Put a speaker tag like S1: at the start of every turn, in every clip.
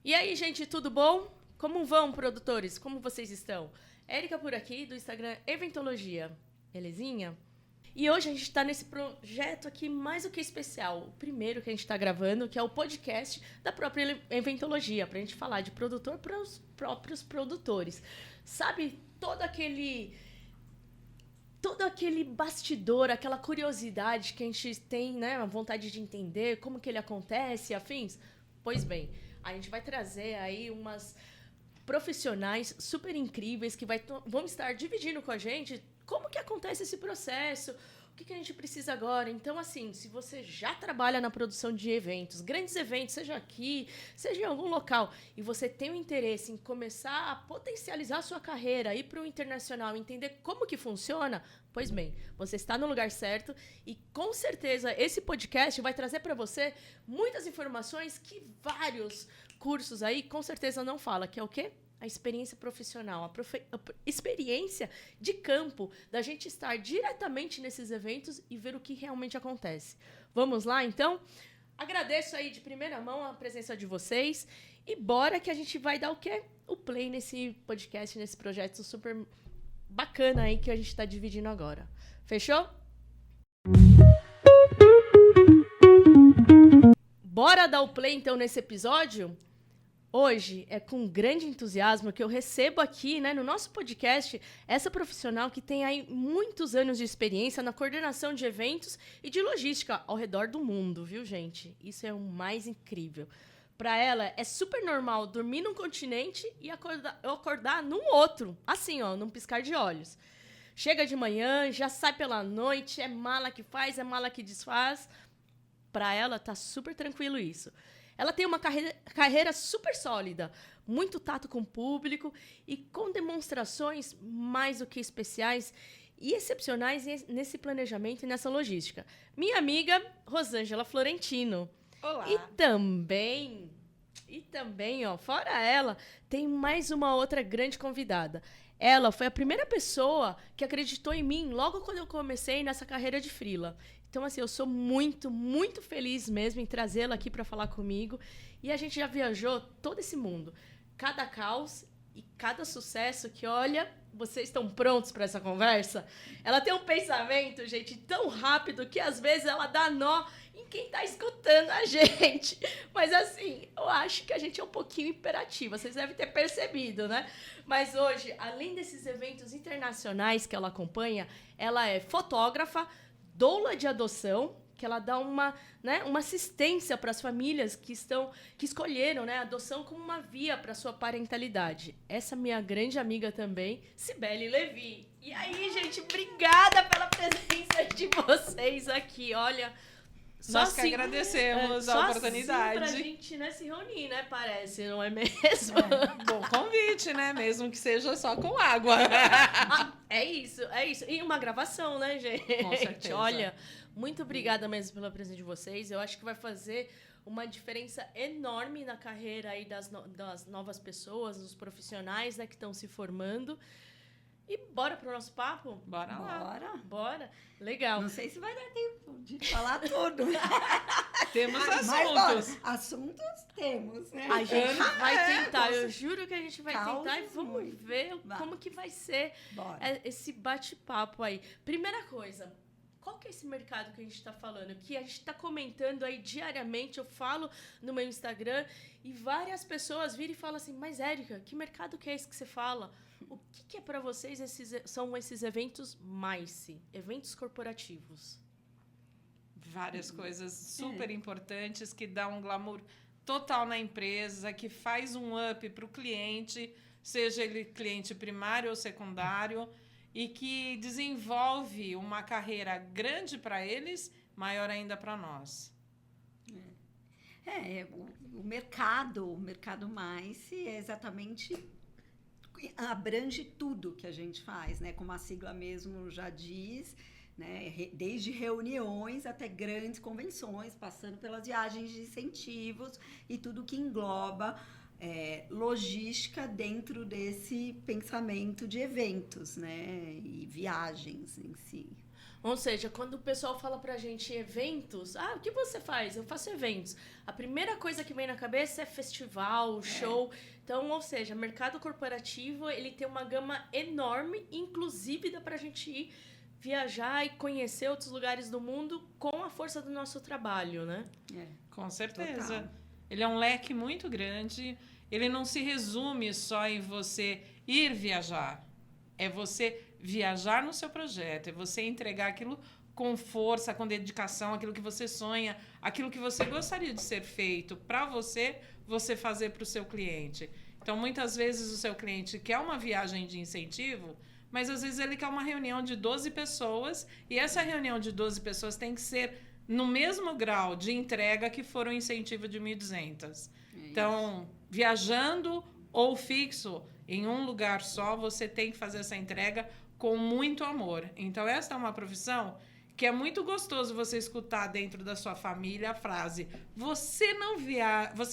S1: E aí, gente, tudo bom? Como vão, produtores? Como vocês estão? Érica por aqui, do Instagram Eventologia. Belezinha? E hoje a gente está nesse projeto aqui mais do que especial. O primeiro que a gente está gravando, que é o podcast da própria Eventologia, para a gente falar de produtor para os próprios produtores. Sabe, todo aquele bastidor, aquela curiosidade que a gente tem, né, a vontade de entender como que ele acontece, afins? Pois bem, a gente vai trazer aí umas profissionais super incríveis que vão estar dividindo com a gente como que acontece esse processo, o que a gente precisa agora. Então, assim, se você já trabalha na produção de eventos, grandes eventos, seja aqui, seja em algum local, e você tem o interesse em começar a potencializar a sua carreira, ir para o internacional, entender como que funciona, pois bem, você está no lugar certo e, com certeza, esse podcast vai trazer para você muitas informações que vários cursos aí, com certeza, não fala, que é o quê? A experiência profissional, a experiência de campo, da gente estar diretamente nesses eventos e ver o que realmente acontece. Vamos lá, então? Agradeço aí de primeira mão a presença de vocês e bora que a gente vai dar o quê? O play nesse podcast, nesse projeto super bacana aí que a gente está dividindo agora. Fechou? Bora dar o play, então, nesse episódio? Hoje é com grande entusiasmo que eu recebo aqui, né, no nosso podcast, essa profissional que tem aí muitos anos de experiência na coordenação de eventos e de logística ao redor do mundo, viu, gente? Isso é o mais incrível. Para ela, é super normal dormir num continente e acordar num outro, assim, ó, num piscar de olhos. Chega de manhã, já sai pela noite, é mala que faz, é mala que desfaz. Para ela, tá super tranquilo isso. Ela tem uma carreira super sólida, muito tato com o público e com demonstrações mais do que especiais e excepcionais nesse planejamento e nessa logística. Minha amiga Rosângela Florentino.
S2: Olá.
S1: E também, ó, fora ela, tem mais uma outra grande convidada. Ela foi a primeira pessoa que acreditou em mim logo quando eu comecei nessa carreira de freela. Então, assim, eu sou muito, muito feliz mesmo em trazê-la aqui para falar comigo. E a gente já viajou todo esse mundo. Cada caos e cada sucesso que, olha, vocês estão prontos para essa conversa? Ela tem um pensamento, gente, tão rápido que às vezes ela dá nó em quem está escutando a gente. Mas, assim, eu acho que a gente é um pouquinho imperativa. Vocês devem ter percebido, né? Mas hoje, além desses eventos internacionais que ela acompanha, ela é fotógrafa, doula de adoção, que ela dá uma assistência para as famílias que escolheram, né, a adoção como uma via para sua parentalidade. Essa minha grande amiga também, Cibele Levi. E aí, gente, obrigada pela presença de vocês aqui. Olha,
S2: nós que agradecemos a oportunidade.
S1: Pra gente, né, se reunir, né, parece, não é mesmo?
S2: Bom convite, né, mesmo que seja só com água.
S1: É isso. E uma gravação, né, gente?
S2: Com certeza.
S1: Olha, muito obrigada mesmo pela presença de vocês. Eu acho que vai fazer uma diferença enorme na carreira aí das novas pessoas, dos profissionais, né, que estão se formando. E bora pro nosso papo?
S2: Bora lá.
S1: Bora. Legal.
S3: Não sei se vai dar tempo de falar tudo.
S2: Temos assuntos.
S3: Mas, assuntos temos, né?
S1: A gente vai tentar. Eu juro que a gente vai tentar e vamos
S3: muito.
S1: ver como que vai ser esse bate-papo aí. Primeira coisa, qual que é esse mercado que a gente está falando? Que a gente está comentando aí diariamente, eu falo no meu Instagram e várias pessoas viram e falam assim, mas Érica, que mercado que é esse que você fala? O que é para vocês são esses eventos MICE, eventos corporativos?
S2: Várias coisas super importantes que dão um glamour total na empresa, que faz um up para o cliente, seja ele cliente primário ou secundário, e que desenvolve uma carreira grande para eles, maior ainda para nós.
S3: O mercado mais é exatamente abrange tudo que a gente faz, né? Como a sigla mesmo já diz, né? Desde reuniões até grandes convenções, passando pelas viagens de incentivos e tudo que engloba logística dentro desse pensamento de eventos, né? E viagens em si.
S1: Ou seja, quando o pessoal fala pra gente eventos, o que você faz? Eu faço eventos. A primeira coisa que vem na cabeça é festival, show. Então, ou seja, mercado corporativo, ele tem uma gama enorme, inclusive dá pra gente ir viajar e conhecer outros lugares do mundo com a força do nosso trabalho, né?
S2: Com certeza.
S3: Total.
S2: Ele é um leque muito grande. Ele não se resume só em você ir viajar. É você viajar no seu projeto. É você entregar aquilo com força, com dedicação, aquilo que você sonha, aquilo que você gostaria de ser feito para você, você fazer para o seu cliente. Então, muitas vezes, o seu cliente quer uma viagem de incentivo, mas às vezes ele quer uma reunião de 12 pessoas e essa reunião de 12 pessoas tem que ser no mesmo grau de entrega que for o incentivo de 1.200. Então, viajando ou fixo em um lugar só, você tem que fazer essa entrega com muito amor. Então, essa é uma profissão que é muito gostoso você escutar dentro da sua família a frase: você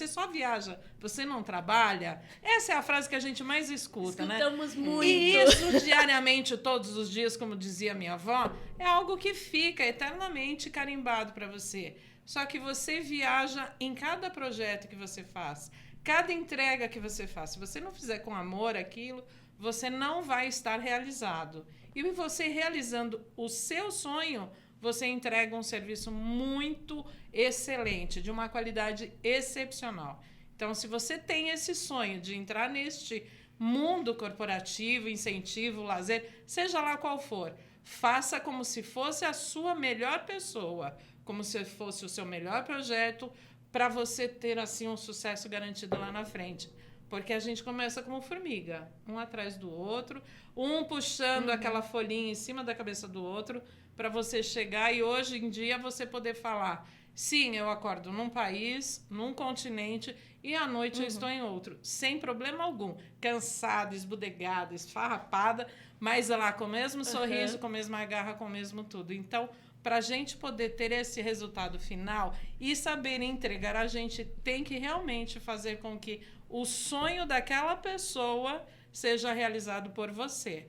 S2: só viaja, você não trabalha. Essa é a frase que a gente mais escuta,
S1: Escutamos
S2: né?
S1: muito.
S2: E isso diariamente, todos os dias, como dizia minha avó, é algo que fica eternamente carimbado para você. Só que você viaja em cada projeto que você faz, cada entrega que você faz. Se você não fizer com amor aquilo, você não vai estar realizado. E você realizando o seu sonho, você entrega um serviço muito excelente, de uma qualidade excepcional. Então, se você tem esse sonho de entrar neste mundo corporativo, incentivo, lazer, seja lá qual for, faça como se fosse a sua melhor pessoa, como se fosse o seu melhor projeto, para você ter assim um sucesso garantido lá na frente. Porque a gente começa como formiga, um atrás do outro, um puxando aquela folhinha em cima da cabeça do outro, para você chegar e hoje em dia você poder falar: sim, eu acordo num país, num continente e à noite eu estou em outro, sem problema algum, cansada, esbudegada, esfarrapada, mas lá com o mesmo sorriso, com a mesma garra, com o mesmo tudo. Então, para a gente poder ter esse resultado final e saber entregar, a gente tem que realmente fazer com que o sonho daquela pessoa seja realizado por você.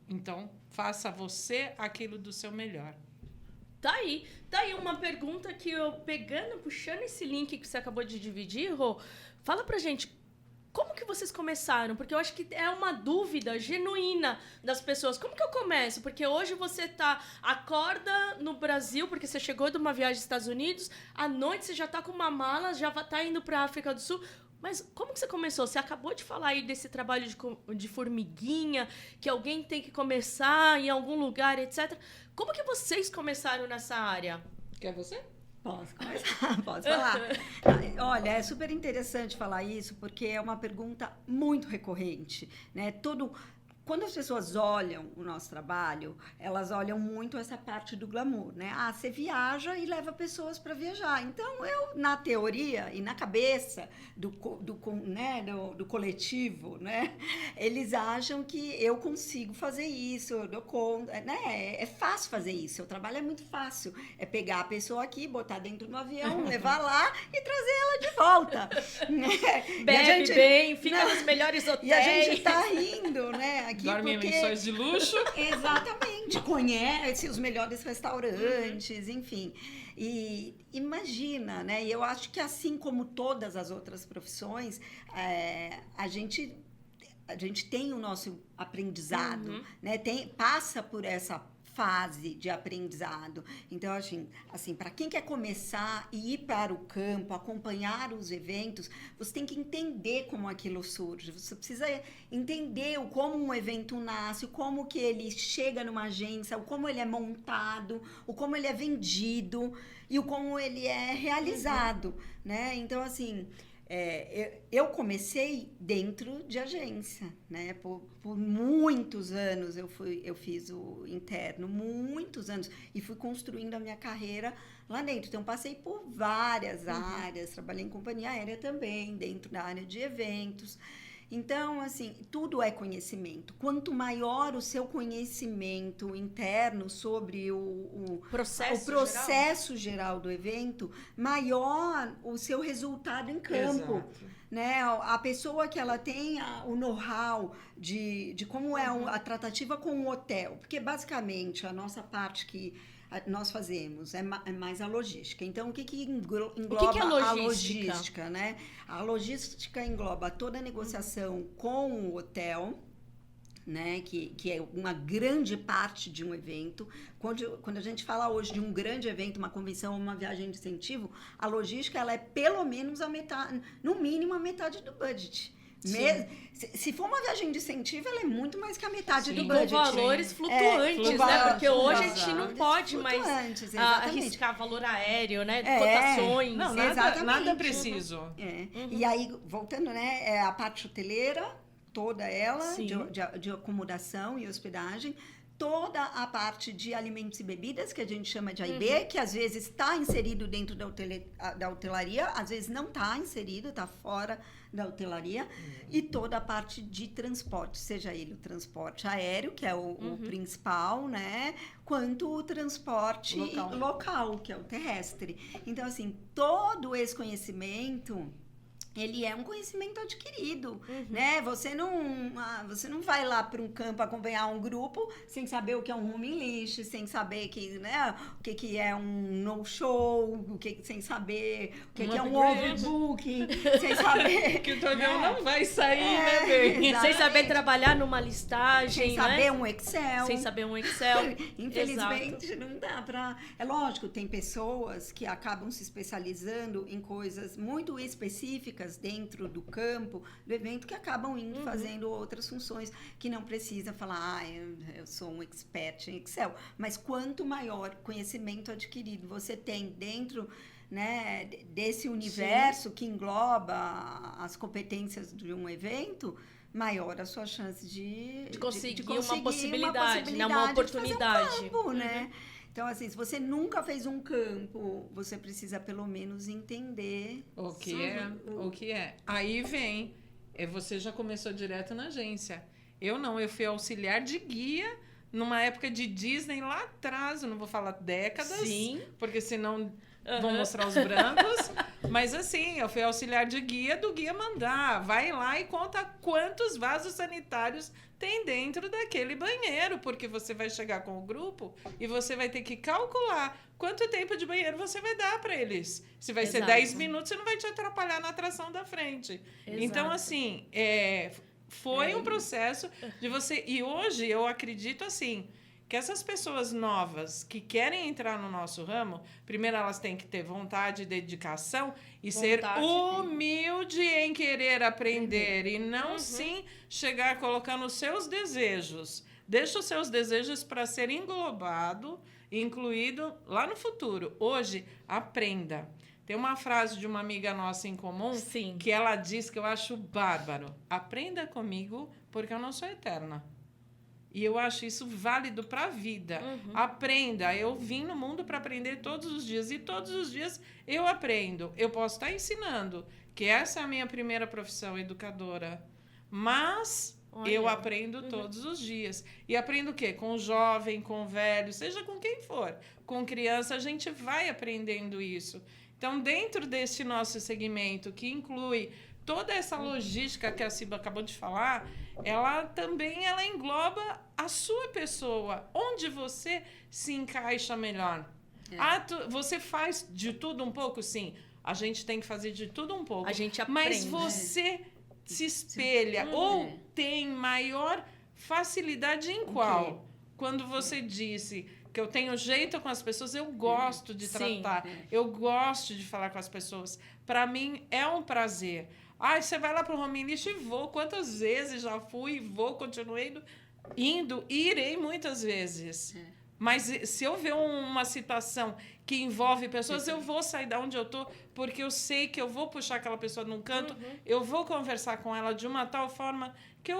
S2: Então, faça você aquilo do seu melhor.
S1: Tá aí uma pergunta que eu puxando esse link que você acabou de dividir, Rô, fala pra gente, como que vocês começaram? Porque eu acho que é uma dúvida genuína das pessoas. Como que eu começo? Porque hoje você acorda no Brasil, porque você chegou de uma viagem dos Estados Unidos, à noite você já tá com uma mala, já tá indo pra África do Sul. Mas como que você começou? Você acabou de falar aí desse trabalho de formiguinha, que alguém tem que começar em algum lugar, etc. Como que vocês começaram nessa área?
S2: Quer você?
S3: Posso começar? Posso falar? Olha, é super interessante falar isso, porque é uma pergunta muito recorrente, né? Quando as pessoas olham o nosso trabalho, elas olham muito essa parte do glamour, né? Você viaja e leva pessoas para viajar. Então, eu, na teoria e na cabeça do coletivo, né? Eles acham que eu consigo fazer isso, eu dou conta, né? É fácil fazer isso, o trabalho é muito fácil. É pegar a pessoa aqui, botar dentro do avião, levar lá e trazer ela de volta. Né?
S1: Bebe bem, fica nos melhores hotéis.
S3: E a gente tá rindo, né?
S2: Dorme em menções de luxo.
S3: Exatamente, conhece os melhores restaurantes, enfim. E imagina, né? E eu acho que assim como todas as outras profissões, a gente tem o nosso aprendizado, né? Passa por essa fase de aprendizado. Então, assim, para quem quer começar e ir para o campo, acompanhar os eventos, você tem que entender como aquilo surge. Você precisa entender como um evento nasce, como que ele chega numa agência, como ele é montado, como ele é vendido e como ele é realizado, né? Então, assim, eu comecei dentro de agência, né? Por muitos anos eu fiz o interno, muitos anos, e fui construindo a minha carreira lá dentro. Então, passei por várias áreas, trabalhei em companhia aérea também, dentro da área de eventos. Então, assim, tudo é conhecimento. Quanto maior o seu conhecimento interno sobre o processo geral do evento, maior o seu resultado em campo.
S2: Exato.
S3: né? A pessoa que ela tem o know-how de como é a tratativa com o hotel. Porque, basicamente, a nossa parte que nós fazemos é mais a logística. Então, o que engloba
S1: é
S3: a
S1: logística?
S3: logística, né? A logística engloba toda a negociação com o hotel, né, que é uma grande parte de um evento. Quando a gente fala hoje de um grande evento, uma convenção, uma viagem de incentivo, a logística ela é pelo menos a metade, no mínimo a metade do budget. Se for uma viagem de incentivo, ela é muito mais que a metade do budget.
S1: Com valores flutuantes, né? Porque hoje a gente não pode mais arriscar valor aéreo, né? Cotações.
S2: Não, nada preciso.
S3: E aí, voltando, né? A parte hoteleira, toda ela, de acomodação e hospedagem, toda a parte de alimentos e bebidas, que a gente chama de AIB, que às vezes está inserido dentro da hotelaria, às vezes não está inserido, está fora da hotelaria, e toda a parte de transporte, seja ele o transporte aéreo, que é o principal, né, quanto o transporte local, que é o terrestre. Então, assim, todo esse conhecimento, ele é um conhecimento adquirido, né? Você não vai lá para um campo acompanhar um grupo sem saber o que é um room list, sem saber né, o que é um no-show, sem saber o que é um overbooking, sem saber...
S2: Que o teu avião não vai sair, né, bem?
S1: Sem saber trabalhar numa listagem,
S3: sem saber um Excel.
S1: Sem saber um Excel.
S3: Infelizmente, não dá para... É lógico, tem pessoas que acabam se especializando em coisas muito específicas dentro do campo, do evento, que acabam indo fazendo outras funções, que não precisa falar, eu sou um expert em Excel. Mas quanto maior conhecimento adquirido você tem dentro, né, desse universo que engloba as competências de um evento, maior a sua chance de
S1: conseguir uma possibilidade, né, uma oportunidade.
S3: De fazer um campo, né? Então, assim, se você nunca fez um campo, você precisa pelo menos entender
S2: o que é. Aí vem, você já começou direto na agência. Eu não, eu fui auxiliar de guia numa época de Disney lá atrás, eu não vou falar décadas, porque senão vão mostrar os brancos. Mas assim, eu fui auxiliar de guia do guia mandar. Vai lá e conta quantos vasos sanitários tem dentro daquele banheiro, porque você vai chegar com o grupo e você vai ter que calcular quanto tempo de banheiro você vai dar para eles. Se vai ser 10 minutos, você não vai te atrapalhar na atração da frente. Então, assim, foi um processo de você... E hoje eu acredito, assim, que essas pessoas novas que querem entrar no nosso ramo, primeiro elas têm que ter vontade, dedicação e ser humilde em querer aprender e não sim chegar colocando os seus desejos. Deixa os seus desejos para ser englobado, incluído lá no futuro. Hoje, aprenda. Tem uma frase de uma amiga nossa em comum que ela diz que eu acho bárbaro. Aprenda comigo porque eu não sou eterna. E eu acho isso válido para a vida. Aprenda. Eu vim no mundo para aprender todos os dias. E todos os dias eu aprendo. Eu posso estar ensinando, que essa é a minha primeira profissão, educadora. Mas eu aprendo todos os dias. E aprendo o quê? Com o jovem, com o velho, seja com quem for. Com criança, a gente vai aprendendo isso. Então, dentro desse nosso segmento, que inclui toda essa logística que a Ciba acabou de falar, ela também engloba a sua pessoa, onde você se encaixa melhor. Você faz de tudo um pouco? Sim, a gente tem que fazer de tudo um pouco.
S1: A gente aprende.
S2: Mas você se espelha ou tem maior facilidade em qual? Quando você disse que eu tenho jeito com as pessoas, eu gosto de tratar, eu gosto de falar com as pessoas. Para mim, é um prazer. Você vai lá para o home list e vou. Quantas vezes já fui, vou, continuei indo e irei muitas vezes. Mas se eu ver uma situação que envolve pessoas, eu vou sair de onde eu estou, porque eu sei que eu vou puxar aquela pessoa num canto, eu vou conversar com ela de uma tal forma que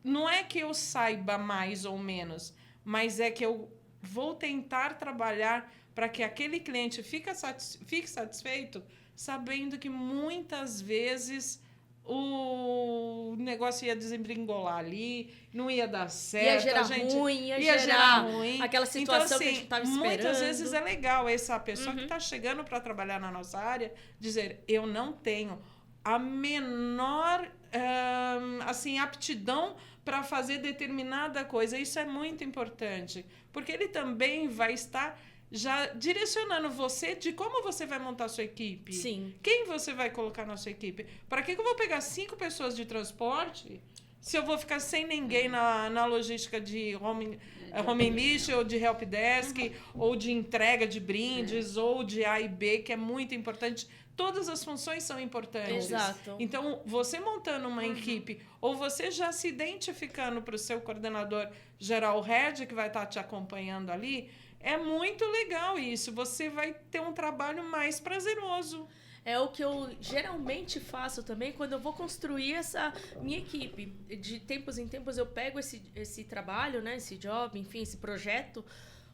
S2: não é que eu saiba mais ou menos, mas é que eu vou tentar trabalhar para que aquele cliente fique satisfeito, sabendo que muitas vezes o negócio ia desembringolar ali, não ia dar certo.
S1: Ia gerar ruim, ia gerar ruim. Aquela situação então, assim, que a gente estava esperando.
S2: Muitas vezes é legal essa pessoa que está chegando para trabalhar na nossa área dizer, eu não tenho a menor assim, aptidão para fazer determinada coisa. Isso é muito importante, porque ele também vai estar já direcionando você de como você vai montar a sua equipe.
S1: Sim.
S2: Quem você vai colocar na sua equipe. Para que eu vou pegar 5 pessoas de transporte se eu vou ficar sem ninguém na logística de home list ou de helpdesk, ou de entrega de brindes, ou de A e B, que é muito importante. Todas as funções são importantes.
S1: Exato.
S2: Então, você montando uma equipe, ou você já se identificando para o seu coordenador geral, o head, que vai estar te acompanhando ali, é muito legal isso. Você vai ter um trabalho mais prazeroso.
S1: É o que eu geralmente faço também quando eu vou construir essa minha equipe. De tempos em tempos eu pego esse trabalho, né, esse job, enfim, esse projeto,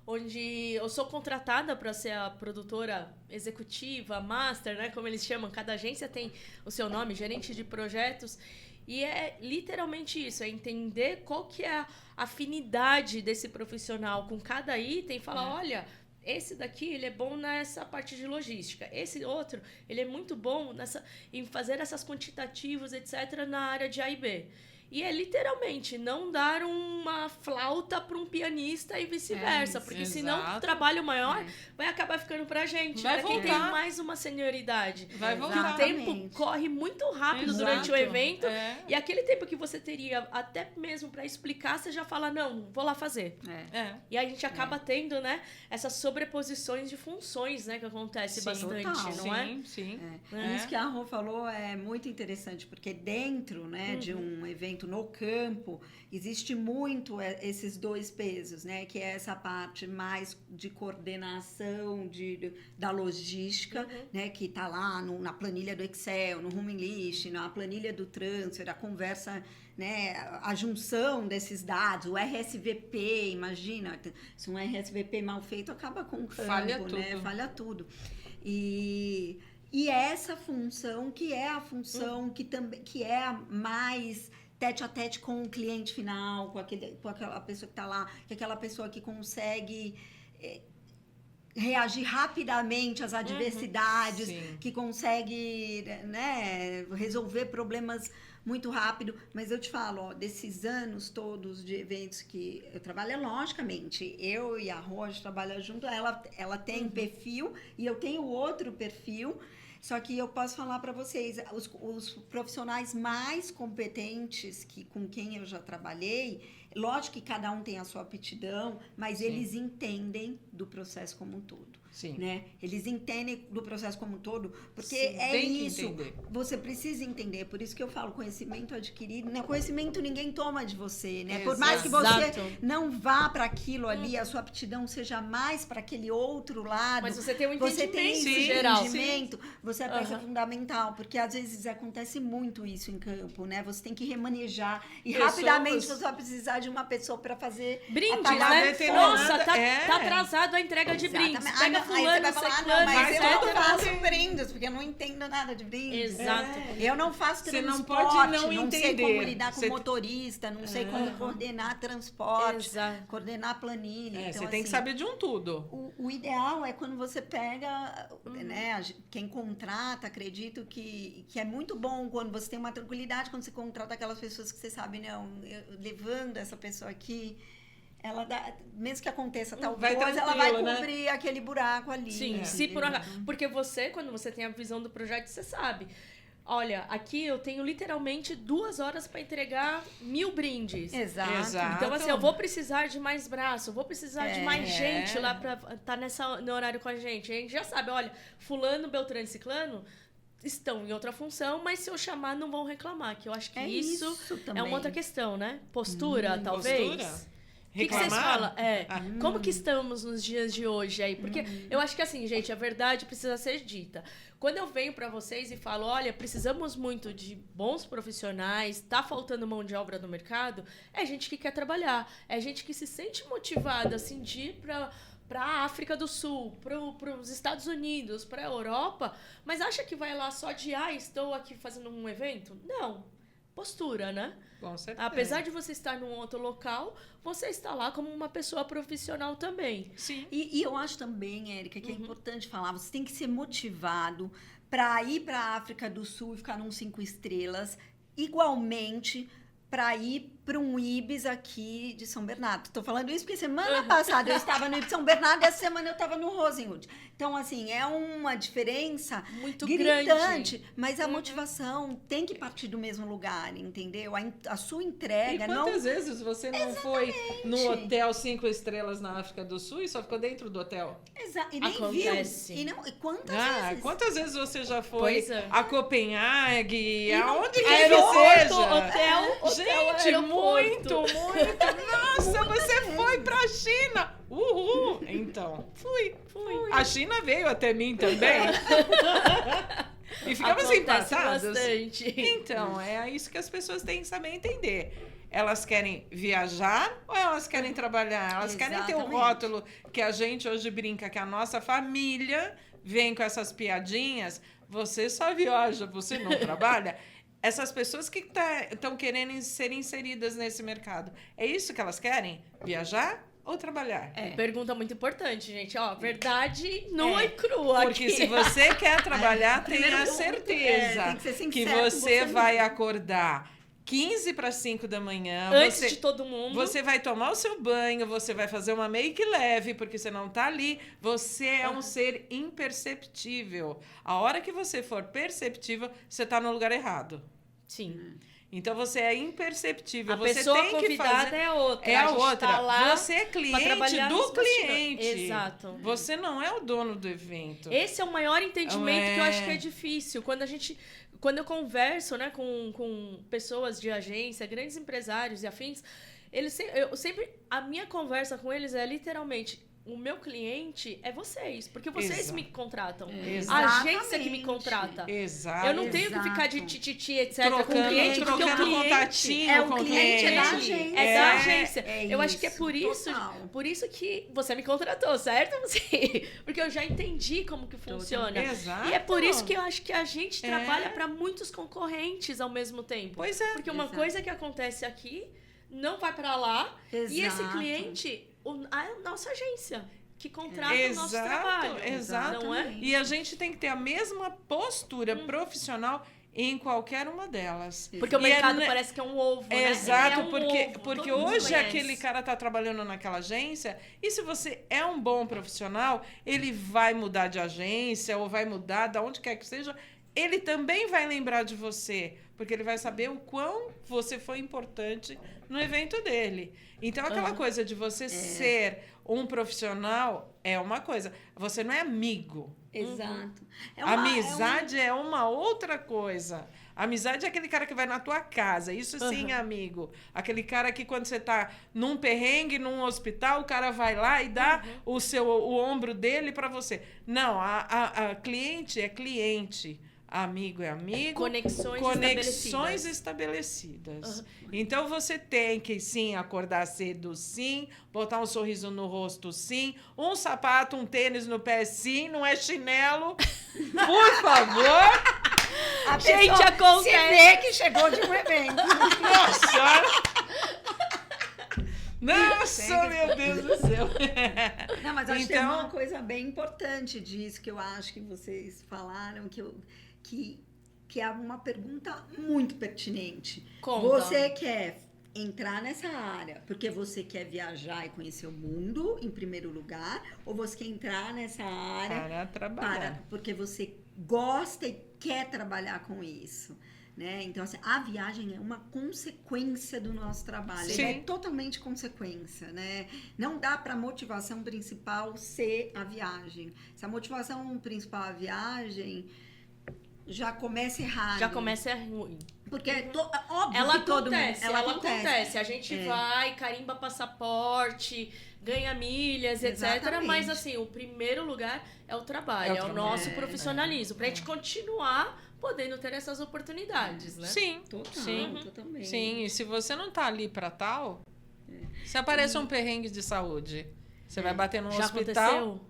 S1: onde eu sou contratada para ser a produtora executiva, master, né, como eles chamam. Cada agência tem o seu nome, gerente de projetos. E é literalmente isso, é entender qual que é a afinidade desse profissional com cada item e falar, olha, esse daqui ele é bom nessa parte de logística, esse outro ele é muito bom em fazer essas quantitativos, etc., na área de A e B. E é literalmente não dar uma flauta para um pianista e vice-versa, porque senão o trabalho maior vai acabar ficando pra gente.
S2: Vai
S1: quem tem
S2: voltar.
S1: mais uma senioridade.
S2: Vai voltar.
S1: O tempo corre muito rápido durante o evento. E aquele tempo que você teria até mesmo para explicar, você já fala, não, vou lá fazer. E aí a gente acaba tendo, né, essas sobreposições de funções, né, que acontece bastante,
S3: total.
S1: não é?
S2: Sim.
S3: Isso que a Rô falou é muito interessante, porque dentro, né, de um evento no campo, existe muito esses dois pesos, né? Que é essa parte mais de coordenação da logística, né? Que está lá na planilha do Excel, no Home List, na planilha do transfer, a conversa, né? A junção desses dados, o RSVP, imagina, se um RSVP mal feito acaba com o campo,
S2: Falha
S3: né?
S2: tudo.
S3: Falha tudo. E essa função que é a função que é a mais tete a tete com o cliente final, com aquela pessoa que está lá, que é aquela pessoa que consegue reagir rapidamente às adversidades, que consegue, né, resolver problemas muito rápido. Mas eu te falo, desses anos todos de eventos que eu trabalho, logicamente, eu e a Roja trabalham junto, ela tem um perfil e eu tenho outro perfil. Só que eu posso falar para vocês, os profissionais mais competentes com quem eu já trabalhei, lógico que cada um tem a sua aptidão, mas eles entendem do processo como um todo. Né? Eles entendem do processo como um todo, porque isso. Você precisa entender, por isso que eu falo conhecimento adquirido. Né? Conhecimento ninguém toma de você, né? Por mais que você não vá para aquilo ali, a sua aptidão seja mais para aquele outro lado.
S1: Mas você tem um entendimento,
S3: você tem esse
S1: geral.
S3: entendimento, você é peça fundamental, porque às vezes acontece muito isso em campo, né? Você tem que remanejar e rapidamente você vai precisar de uma pessoa para fazer
S1: brindes, né? Nossa, tá atrasado a entrega de brindes. Pega
S3: Aí você vai falar, não, mas eu não faço brindes, porque eu não entendo nada de brindes.
S1: Exato.
S3: Eu não faço transporte,
S2: não pode não
S3: sei como lidar com motorista, não sei como coordenar transporte, coordenar planilha.
S2: Então,
S3: você
S2: tem que saber de um tudo.
S3: O ideal é quando você pega, né, quem contrata, acredito que é muito bom quando você tem uma tranquilidade, quando você contrata aquelas pessoas que você sabe, não, levando essa pessoa aqui, ela dá, mesmo que aconteça tal coisa, ela vai cobrir aquele buraco ali.
S1: Sim, se por acaso. Porque você, quando você tem a visão do projeto, você sabe. Olha, aqui eu tenho literalmente 2 horas para entregar 1000 brindes.
S3: Exato.
S1: Então, assim, eu vou precisar de mais braço, eu vou precisar de mais gente lá para estar no horário com a gente. A gente já sabe, olha, fulano, beltrano e ciclano estão em outra função, mas se eu chamar, não vão reclamar. Que eu acho que isso é uma outra questão, né? Postura, talvez.
S2: Postura?
S1: O que vocês falam? Como que estamos nos dias de hoje aí? Porque eu acho que assim, gente, a verdade precisa ser dita. Quando eu venho para vocês e falo, olha, precisamos muito de bons profissionais, tá faltando mão de obra no mercado, é gente que quer trabalhar, é gente que se sente motivada, assim, de ir para a África do Sul, para os Estados Unidos, para a Europa, mas acha que vai lá só de, estou aqui fazendo um evento? Não. Postura, né?
S2: Com certeza.
S1: Apesar de você estar num outro local, você está lá como uma pessoa profissional também.
S2: Sim.
S3: E eu acho também, Érica, que é importante falar, você tem que ser motivado para ir para a África do Sul e ficar num 5 estrelas, igualmente para ir para um Ibis aqui de São Bernardo. Estou falando isso porque semana passada eu estava no Ibis de São Bernardo e essa semana eu estava no Rosenwood. Então, assim, é uma diferença
S1: Muito
S3: gritante,
S1: grande.
S3: mas a motivação tem que partir do mesmo lugar, entendeu? A sua entrega
S2: E
S3: não...
S2: quantas vezes você não foi no hotel 5 estrelas na África do Sul e só ficou dentro do hotel?
S3: E nem
S1: Acontece.
S3: viu. E quantas vezes?
S2: Quantas vezes você já foi
S1: Pois é.
S2: a Copenhague, aonde que
S1: Aeroporto,
S2: seja?
S1: hotel,
S2: Gente,
S1: aeroporto.
S2: muito. Nossa, você foi pra China. Uhul. Então, fui. A China veio até mim também. E ficamos
S1: Acontece
S2: empatados.
S1: bastante.
S2: Então, é isso que as pessoas têm que saber entender. Elas querem viajar ou elas querem trabalhar? Elas querem ter o
S3: Exatamente.
S2: rótulo que a gente hoje brinca, que a nossa família vem com essas piadinhas. Você só viaja, você não trabalha. Essas pessoas que estão querendo ser inseridas nesse mercado, é isso que elas querem? Viajar ou trabalhar?
S1: Pergunta muito importante, gente. Ó, verdade nua e crua
S2: Porque
S1: aqui.
S2: se você quer trabalhar, tenha
S3: Primeiro
S2: certeza
S3: tem que ser
S2: que
S3: sincero com
S2: você
S3: você
S2: vai
S3: mesmo.
S2: acordar 15 para 5 da manhã.
S1: Antes de todo mundo.
S2: Você vai tomar o seu banho, você vai fazer uma make leve, porque você não tá ali. Você é um ser imperceptível. A hora que você for perceptível, você tá no lugar errado.
S1: Sim.
S2: Então você é imperceptível.
S1: A
S2: você
S1: pessoa
S2: tem que
S1: convidada
S2: fazer...
S1: é a outra.
S2: É a
S1: gente
S2: outra.
S1: Tá lá
S2: você é
S1: pra
S2: cliente
S1: trabalhar
S2: do
S1: nos bastidores.
S2: cliente.
S1: Exato.
S2: Você não é o dono do evento.
S1: Esse é o maior entendimento que eu acho que é
S2: É.
S1: difícil. Quando eu converso, né, com pessoas de agência, grandes empresários e afins, a minha conversa com eles é literalmente: o meu cliente é vocês, porque vocês
S2: Exato.
S1: me contratam.
S2: Exato.
S1: A agência que me contrata.
S2: Exato.
S1: Eu não tenho que ficar de
S3: Exato.
S1: tititi, etc. com o cliente, porque o
S2: trocando
S1: cliente
S2: contatinho
S3: é o
S2: com o
S3: cliente, é da
S2: cliente.
S3: agência.
S1: é da agência.
S3: É
S1: Eu acho que é
S3: isso,
S1: por
S3: total.
S1: isso que você me contratou, certo? Porque eu já entendi como que funciona.
S2: Exato.
S1: E é por isso que eu acho que a gente
S2: É.
S1: trabalha para muitos concorrentes ao mesmo tempo.
S2: Pois é.
S1: Porque uma
S3: Exato.
S1: coisa que acontece aqui não vai para lá e esse
S3: Exato.
S1: cliente, a nossa agência que contrata o nosso
S2: Exato,
S1: trabalho.
S2: exato.
S1: Não é?
S2: E a gente tem que ter a mesma postura profissional em qualquer uma delas.
S1: Porque o
S2: E
S1: mercado
S2: é-
S1: parece que é um ovo, né?
S2: Exato,
S1: Ele é um
S2: porque,
S1: ovo,
S2: porque
S1: todo mundo
S2: hoje
S1: conhece.
S2: aquele cara tá trabalhando naquela agência e se você é um bom profissional, ele vai mudar de agência ou vai mudar de onde quer que seja, ele também vai lembrar de você, porque ele vai saber o quão você foi importante no evento dele. Então, aquela coisa de você ser um profissional é uma coisa. Você não é amigo.
S3: Exato.
S2: Amizade é uma outra coisa. Amizade é aquele cara que vai na tua casa. Isso sim é amigo. Aquele cara que quando você tá num perrengue, num hospital, o cara vai lá e dá o ombro dele para você. Não, a cliente é cliente. Amigo é amigo.
S1: Conexões
S2: Estabelecidas. Então você tem que sim acordar cedo, sim, botar um sorriso no rosto, sim, um sapato, um tênis no pé, sim, não é chinelo. Por favor.
S3: A
S1: Gente,
S3: pessoa
S1: acontece.
S3: se vê que chegou de um evento.
S2: Nossa! Nossa, meu Deus do céu!
S3: Não, mas acho que tem
S2: Então-
S3: uma coisa bem importante disso que eu acho que vocês falaram, que é uma pergunta muito pertinente.
S1: Conta.
S3: Você quer entrar nessa área porque você quer viajar e conhecer o mundo, em primeiro lugar, ou você quer entrar nessa área
S2: Para trabalhar.
S3: porque você gosta e quer trabalhar com isso? Né? Então, assim, a viagem é uma consequência do nosso trabalho.
S2: Sim.
S3: Ele é totalmente consequência, né? Não dá para a motivação principal ser a viagem. Se a motivação principal é a viagem, já começa errado.
S1: Já começa ruim.
S3: Porque é óbvio
S1: Ela
S3: que todo
S1: acontece,
S3: mundo...
S1: ela acontece. A gente vai, carimba passaporte, ganha milhas, etc.
S3: Exatamente.
S1: Mas, assim, o primeiro lugar é o trabalho, é o
S2: trabalho.
S1: nosso profissionalismo. Pra gente continuar podendo ter essas oportunidades, né?
S2: Sim.
S3: Total,
S2: Sim.
S3: totalmente.
S2: Sim, e se você não tá ali para tal, se aparece um perrengue de saúde, você vai bater num
S1: Já
S2: hospital.
S1: aconteceu?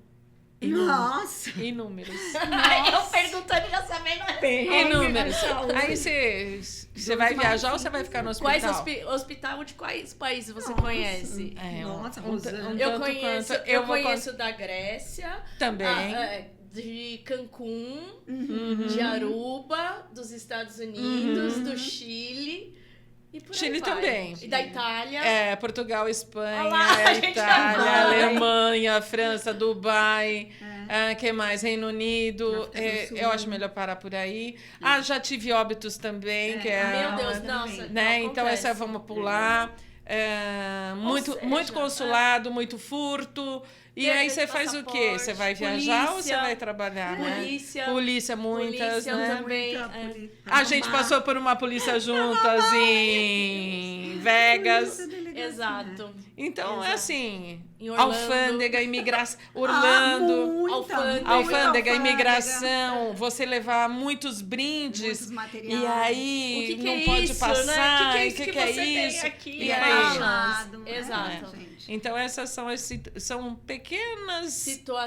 S3: Nossa!
S2: Inúmeros.
S1: Eu perguntando já sabendo.
S2: Inúmeros. Aí você vai viajar ou você vai ficar no hospital?
S1: Quais hospital de quais países você conhece?
S2: É,
S3: Nossa,
S2: um
S3: Rosana.
S2: tanto
S1: Eu
S2: quanto-
S1: conheço,
S2: eu
S1: eu
S2: vou
S1: conheço da Grécia.
S2: Também.
S1: de Cancún, de Aruba, dos Estados Unidos, do Chile. E por aí
S2: Chile
S1: vai.
S2: também.
S1: E da Itália.
S2: Portugal, Espanha,
S1: Olha lá, a gente
S2: Itália,
S1: vai.
S2: Alemanha, França, Dubai, que mais? Reino Unido.
S3: África do Sul.
S2: Eu acho melhor parar por aí. Já tive óbitos também, que é...
S1: Meu Deus,
S3: também.
S1: nossa.
S2: né?
S1: não
S2: Então essa
S1: acontece.
S2: vamos pular.
S1: seja,
S2: Muito consulado, muito furto. E
S1: Perda
S2: aí
S1: de
S2: você faz o quê?
S1: passaporte,
S2: Você vai viajar ou você
S1: polícia,
S2: vai trabalhar, né?
S1: Polícia,
S2: muitas,
S1: polícia
S2: né?
S1: também.
S2: A gente passou por uma polícia juntas em Vegas.
S1: Exato.
S2: Então, é
S1: Exato.
S2: assim,
S1: Em Orlando.
S2: alfândega, imigração, Orlando, alfândega, imigração, você levar muitos brindes,
S3: muitos materiais.
S2: e aí
S1: O que
S2: não
S1: é
S2: pode
S1: isso,
S2: passar,
S1: né?
S2: o que
S1: você
S2: é
S1: tem
S2: isso?
S1: aqui?
S2: E aí?
S1: Malas.
S3: É,
S1: Exato.
S3: gente.
S2: Então, essas são pequenas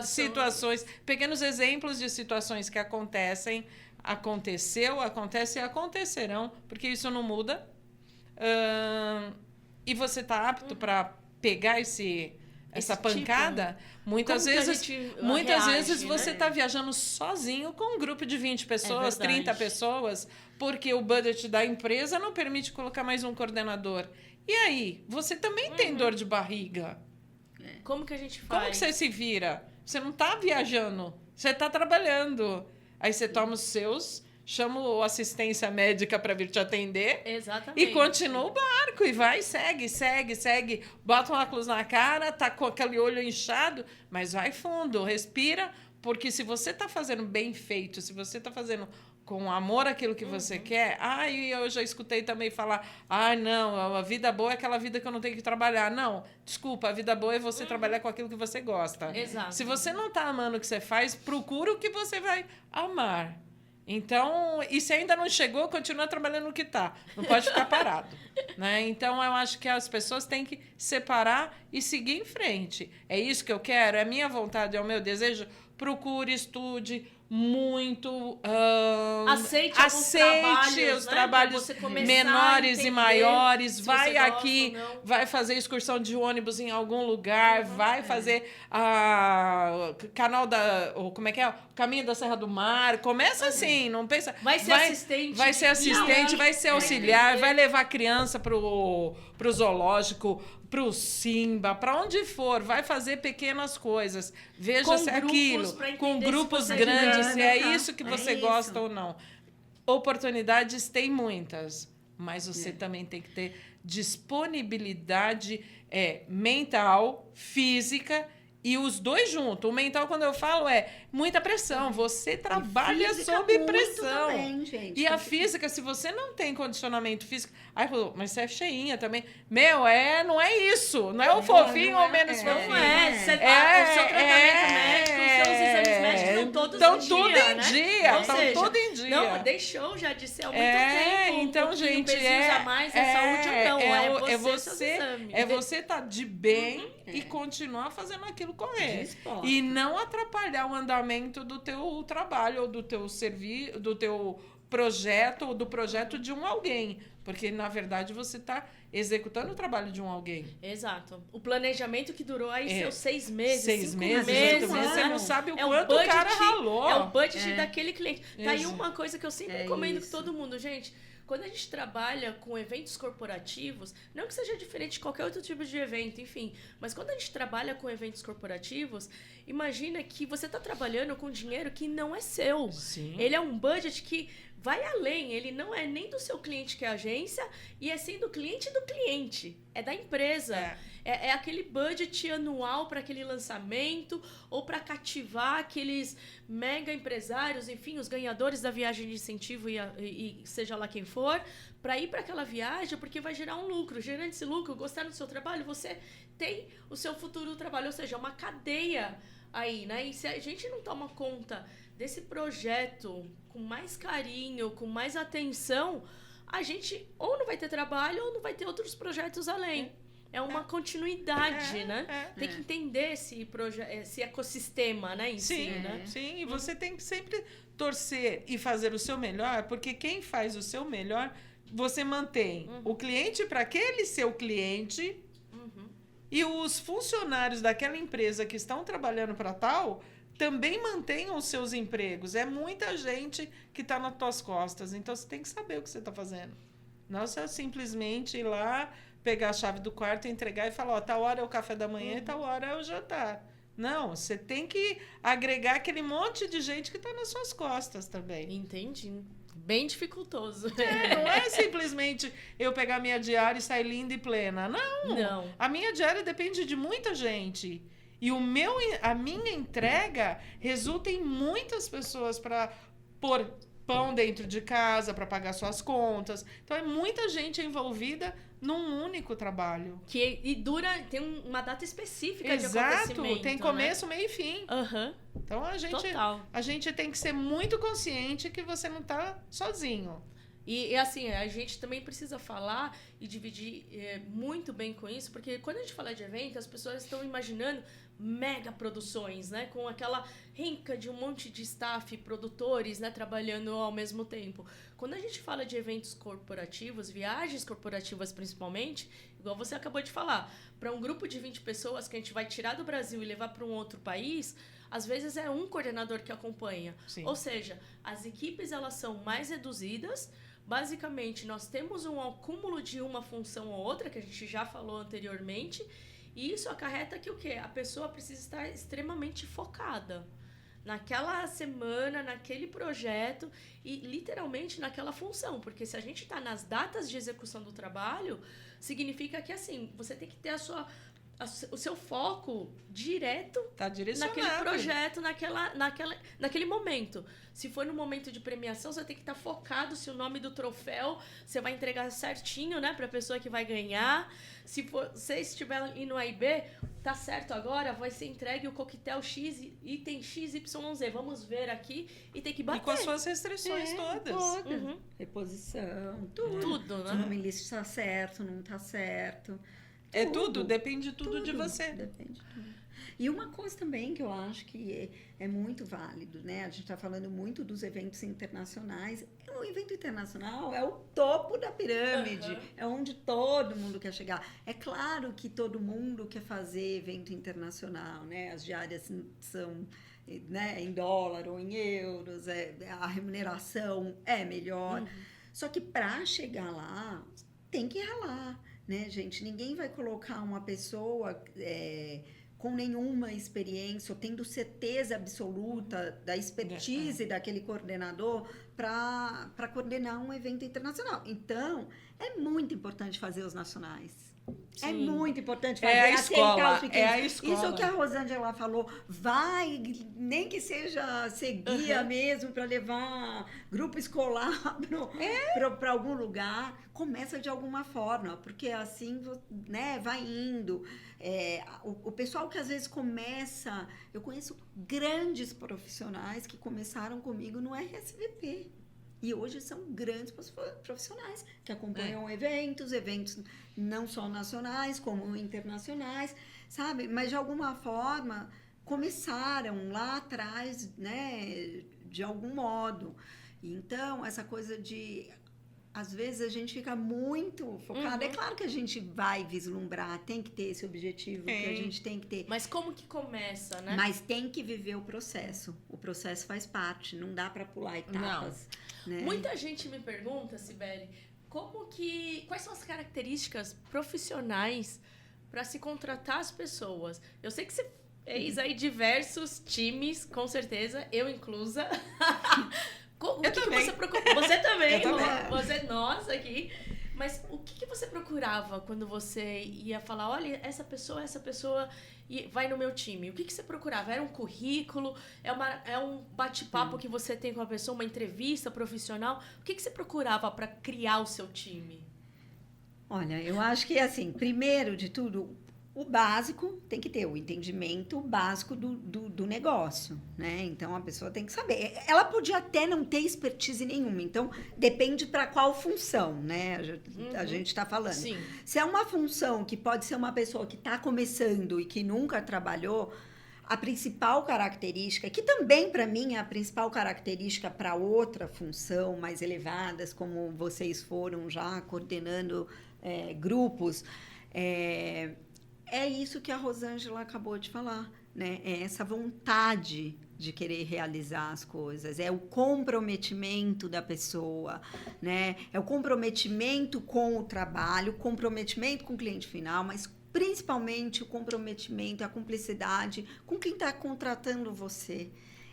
S2: situações, pequenos exemplos de situações que acontecem, acontece e acontecerão, porque isso não muda. E você está apto para pegar essa pancada? Muitas vezes você está viajando sozinho com um grupo de 20 pessoas, 30 pessoas, porque o budget da empresa não permite colocar mais um coordenador. E aí? Você também tem dor de barriga.
S1: Como que a gente faz?
S2: Como que você se vira? Você não está viajando, você está trabalhando. Aí você toma os seus, chama a assistência médica para vir te atender.
S1: Exatamente.
S2: E continua o barco, e vai, segue. Bota um óculos na cara, tá com aquele olho inchado, mas vai fundo, respira, porque se você tá fazendo bem feito, se você tá fazendo com amor aquilo que você quer, eu já escutei também falar, não, a vida boa é aquela vida que eu não tenho que trabalhar. Não, desculpa, a vida boa é você trabalhar com aquilo que você gosta.
S1: Exato.
S2: Se você não tá amando o que você faz, procura o que você vai amar. Então, e se ainda não chegou, continua trabalhando no que tá. Não pode ficar parado. Né? Então, eu acho que as pessoas têm que separar e seguir em frente. É isso que eu quero? É a minha vontade, é o meu desejo? Procure, estude muito.
S1: Aceite
S2: os trabalhos menores e maiores. Vai aqui, vai fazer excursão de ônibus em algum lugar, vai fazer canal como é que é? O Caminho da Serra do Mar. Começa assim, não pensa.
S1: Vai ser assistente.
S2: Vai ser assistente, vai ser auxiliar, vai levar a criança pro zoológico, pro Simba, para onde for, vai fazer pequenas coisas. Veja se é aquilo, com grupos grandes, se é isso que você gosta ou não. Oportunidades tem muitas, mas você também tem que ter disponibilidade mental, física, e os dois juntos. O mental, quando eu falo, é muita pressão. Você trabalha sob pressão.
S3: Também, gente.
S2: E a física, se você não tem condicionamento físico... mas você é cheinha também. Não é isso. Não é o fofinho ou menos fofinho.
S1: Não é. O seu tratamento médico, os seus exames médicos estão todos em dia, né?
S2: Estão tudo em dia.
S1: Não, deixou já de ser há muito tempo.
S2: Então, gente,
S1: usa mais, saúde ou não. É você
S2: estar de bem e continuar fazendo aquilo correr.
S3: Disposta.
S2: E não atrapalhar o andamento do teu trabalho, ou do teu serviço, do teu projeto, ou do projeto de alguém. Porque, na verdade, você está executando o trabalho de alguém.
S1: Exato. O planejamento que durou aí seus 6 meses,
S2: 6
S1: meses,
S2: 8 meses, você não sabe o quanto o cara ralou.
S1: É o budget daquele cliente. Tá aí uma coisa que eu sempre recomendo com todo mundo, gente. Quando a gente trabalha com eventos corporativos, não que seja diferente de qualquer outro tipo de evento, enfim, mas quando a gente trabalha com eventos corporativos, imagina que você está trabalhando com dinheiro que não é seu.
S2: Sim.
S1: Ele é um budget que vai além, ele não é nem do seu cliente, que é a agência, e é sim do cliente, é da empresa. É aquele budget anual para aquele lançamento ou para cativar aqueles mega empresários, enfim, os ganhadores da viagem de incentivo e seja lá quem for, para ir para aquela viagem, porque vai gerar um lucro. Gerando esse lucro, gostar do seu trabalho, você tem o seu futuro trabalho, ou seja, uma cadeia aí, né? E se a gente não toma conta desse projeto com mais carinho, com mais atenção, a gente ou não vai ter trabalho ou não vai ter outros projetos além. É uma continuidade, né? Tem que entender esse ecossistema, né, em si, né?
S2: Sim, e você tem que sempre torcer e fazer o seu melhor, porque quem faz o seu melhor, você mantém o cliente para aquele seu cliente e os funcionários daquela empresa que estão trabalhando para tal também mantenham os seus empregos. É muita gente que está nas tuas costas. Então, você tem que saber o que você está fazendo. Não é simplesmente ir lá, pegar a chave do quarto, entregar e falar, ó, tal hora é o café da manhã e tal hora é o jantar. Não, você tem que agregar aquele monte de gente que está nas suas costas também.
S1: Entendi. Bem dificultoso.
S2: Não é simplesmente eu pegar minha diária e sair linda e plena. Não. A minha diária depende de muita gente. E a minha entrega resulta em muitas pessoas para pôr pão dentro de casa, para pagar suas contas. Então, é muita gente envolvida num único trabalho.
S1: Tem uma data específica
S2: Exato,
S1: de acontecimento.
S2: Tem começo, meio e fim.
S1: Uhum.
S2: Então, a gente tem que ser muito consciente que você não está sozinho.
S1: E assim, a gente também precisa falar e dividir muito bem com isso, porque quando a gente fala de evento, as pessoas estão imaginando mega produções, né? Com aquela rinca de um monte de staff, produtores, né? Trabalhando ao mesmo tempo. Quando a gente fala de eventos corporativos, viagens corporativas principalmente, igual você acabou de falar, para um grupo de 20 pessoas que a gente vai tirar do Brasil e levar para um outro país, às vezes é um coordenador que acompanha.
S2: Sim.
S1: Ou seja, as equipes elas são mais reduzidas. Basicamente, nós temos um acúmulo de uma função ou outra, que a gente já falou anteriormente, e isso acarreta que o quê? A pessoa precisa estar extremamente focada naquela semana, naquele projeto e literalmente naquela função, porque se a gente está nas datas de execução do trabalho, significa que assim, você tem que ter o seu foco direto naquele projeto, naquele momento. Se for no momento de premiação, você tem que estar focado se o nome do troféu você vai entregar certinho, né, para a pessoa que vai ganhar. Se você estiver indo A e B, tá certo agora, vai ser entregue o coquetel X, item XYZ. Vamos ver aqui e tem que bater.
S2: E com as suas restrições todas.
S3: Uhum. Reposição, tudo.
S1: Né?
S3: Se o nome list está certo, não está certo.
S2: Depende tudo de você.
S3: Depende de tudo. E uma coisa também que eu acho que é muito válido, né? A gente está falando muito dos eventos internacionais. O evento internacional é o topo da pirâmide, é onde todo mundo quer chegar. É claro que todo mundo quer fazer evento internacional, né? As diárias são, né, em dólar ou em euros, a remuneração é melhor. Só que para chegar lá, tem que ralar. Né, gente? Ninguém vai colocar uma pessoa com nenhuma experiência, ou tendo certeza absoluta da expertise daquele coordenador para coordenar um evento internacional. Então, é muito importante fazer os nacionais. Sim. É muito importante fazer
S2: a escola.
S3: Isso que a Rosângela falou, nem que seja ser guia mesmo para levar grupo escolar para algum lugar, começa de alguma forma, porque assim, né, vai indo. O pessoal que às vezes começa, eu conheço grandes profissionais que começaram comigo no RSVP. E hoje são grandes profissionais que acompanham eventos não só nacionais, como internacionais, sabe? Mas, de alguma forma, começaram lá atrás, né? De algum modo. Então, essa coisa de... Às vezes, a gente fica muito focada. É claro que a gente vai vislumbrar, tem que ter esse objetivo, que a gente tem que ter.
S1: Mas como que começa, né?
S3: Mas tem que viver o processo. O processo faz parte, não dá para pular etapas. Né?
S1: Muita gente me pergunta, Cibele, quais são as características profissionais para se contratar as pessoas? Eu sei que você fez aí diversos times, com certeza, eu inclusa. Você também, você nós aqui. Mas o que você procurava quando você ia falar, olha, essa pessoa vai no meu time? O que você procurava? Era um currículo? É um bate-papo que você tem com a pessoa? Uma entrevista profissional? O que você procurava para criar o seu time?
S3: Olha, eu acho que, assim, primeiro de tudo, o básico tem que ter o entendimento básico do negócio, né? Então, a pessoa tem que saber. Ela podia até não ter expertise nenhuma, então depende para qual função, né? A gente está falando.
S1: Sim.
S3: Se é uma função que pode ser uma pessoa que está começando e que nunca trabalhou, a principal característica, que também para mim é a principal característica para outra função mais elevadas, como vocês foram já coordenando grupos, é isso que a Rosângela acabou de falar, né? É essa vontade de querer realizar as coisas, é o comprometimento da pessoa, né? É o comprometimento com o trabalho, comprometimento com o cliente final, mas principalmente o comprometimento, a cumplicidade com quem está contratando você.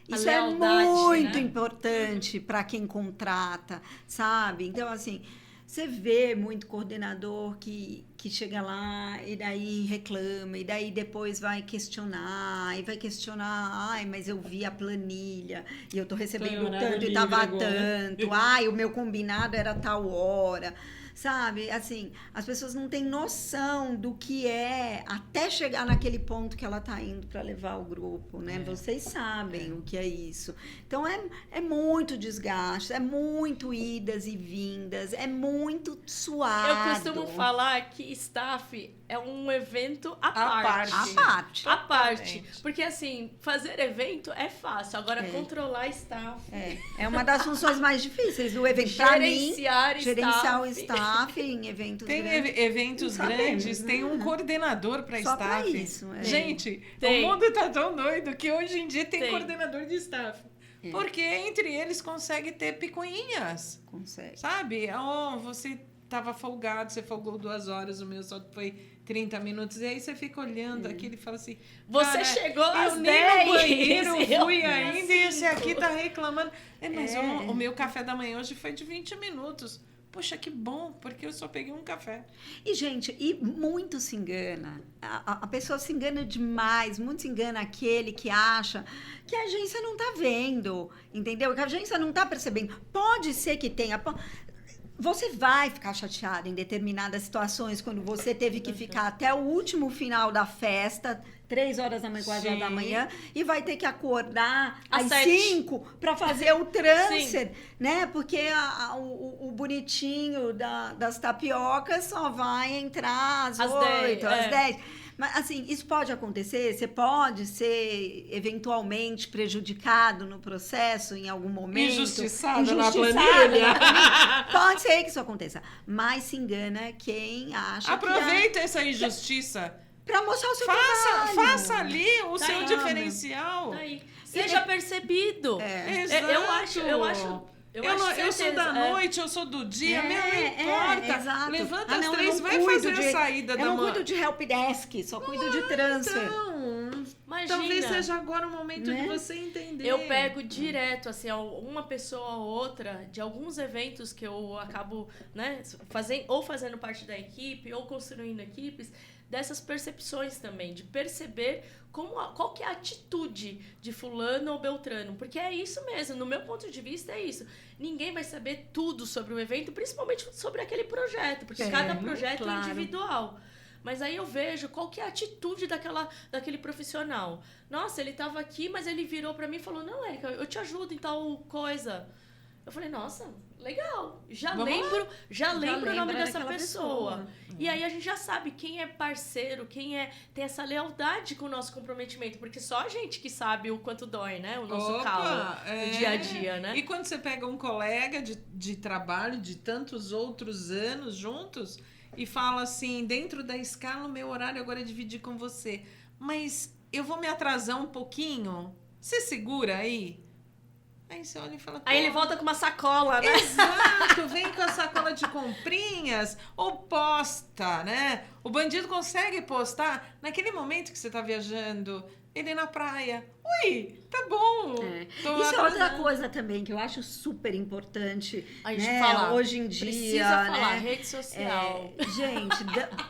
S3: Isso é muito importante para quem contrata, sabe? Então, assim, você vê muito coordenador que chega lá e daí reclama, e daí depois vai questionar, ai, mas eu vi a planilha, e eu tô recebendo tanto e tava tanto, ai, o meu combinado era tal hora. Sabe, assim, as pessoas não têm noção do que é até chegar naquele ponto que ela está indo para levar o grupo, né? Vocês sabem o que é isso. Então, é muito desgaste, é muito idas e vindas, é muito suado.
S1: Eu costumo falar que staff é um evento à parte.
S3: À
S1: parte. Porque, assim, fazer evento é fácil. Agora, controlar staff...
S3: É uma das funções mais difíceis do evento. Para mim, gerenciar o staff em eventos grandes.
S2: Tem eventos grandes, tem um coordenador para staff.
S3: Pra isso,
S2: Gente, o mundo tá tão doido que hoje em dia tem coordenador de staff. Porque entre eles consegue ter picuinhas.
S3: Consegue.
S2: Sabe? Você tava folgado, você folgou 2 horas, o meu só foi 30 minutos. E aí você fica olhando aquilo e fala assim...
S1: Você chegou às 10.
S2: Eu nem no banheiro fui ainda e esse aqui tá reclamando. Mas o meu café da manhã hoje foi de 20 minutos. Poxa, que bom, porque eu só peguei um café.
S3: E, gente, muito se engana. A pessoa se engana demais. Muito se engana aquele que acha que a agência não tá vendo, entendeu? Que a agência não tá percebendo. Pode ser que tenha... Você vai ficar chateado em determinadas situações, quando você teve que ficar até o último final da festa, 3 horas da manhã, 4 horas da manhã, e vai ter que acordar às 5 para fazer o transfer, né? Porque o bonitinho das tapiocas só vai entrar às 8, às 10. Mas, assim, isso pode acontecer? Você pode ser, eventualmente, prejudicado no processo em algum momento?
S2: Injustiçado na planilha.
S3: Pode ser que isso aconteça. Mas se engana quem acha
S2: Aproveita essa injustiça.
S3: Para mostrar o seu trabalho.
S2: Faça ali o seu diferencial.
S1: Seja percebido.
S2: Exato.
S1: Eu acho...
S2: Eu sou da noite, eu sou do dia, não importa.
S3: Exato.
S2: Levanta às 3, vai fazer a saída da manhã.
S3: Eu não cuido de helpdesk, só cuido de transfer.
S2: Então,
S1: imagina.
S2: Talvez seja agora o momento de você entender.
S1: Eu pego direto, assim, uma pessoa ou outra, de alguns eventos que eu acabo, né, fazendo parte da equipe, ou construindo equipes, dessas percepções também, de perceber qual que é a atitude de fulano ou beltrano, porque é isso mesmo, no meu ponto de vista é isso. Ninguém vai saber tudo sobre o evento, principalmente sobre aquele projeto, porque cada projeto é individual. Mas aí eu vejo qual que é a atitude daquele profissional. Nossa, ele estava aqui, mas ele virou para mim e falou, não, Érica, eu te ajudo em tal coisa. Eu falei, nossa, legal. Já lembro o nome dessa pessoa. E aí a gente já sabe quem é parceiro, quem tem essa lealdade com o nosso comprometimento. Porque só a gente que sabe o quanto dói, né? O nosso calo no dia a dia, né?
S2: E quando você pega um colega de trabalho de tantos outros anos juntos e fala assim, dentro da escala, o meu horário agora é dividir com você. Mas eu vou me atrasar um pouquinho? Você segura aí? Aí você olha e fala...
S1: Aí ele volta com uma sacola, né?
S2: Exato, vem com a sacola de comprinhas ou posta, né? O bandido consegue postar naquele momento que você tá viajando, ele na praia. Ui, tá bom.
S3: Isso é outra coisa também que eu acho super importante.
S1: A gente
S3: né? Hoje em dia.
S1: Precisa falar, rede social.
S3: Gente,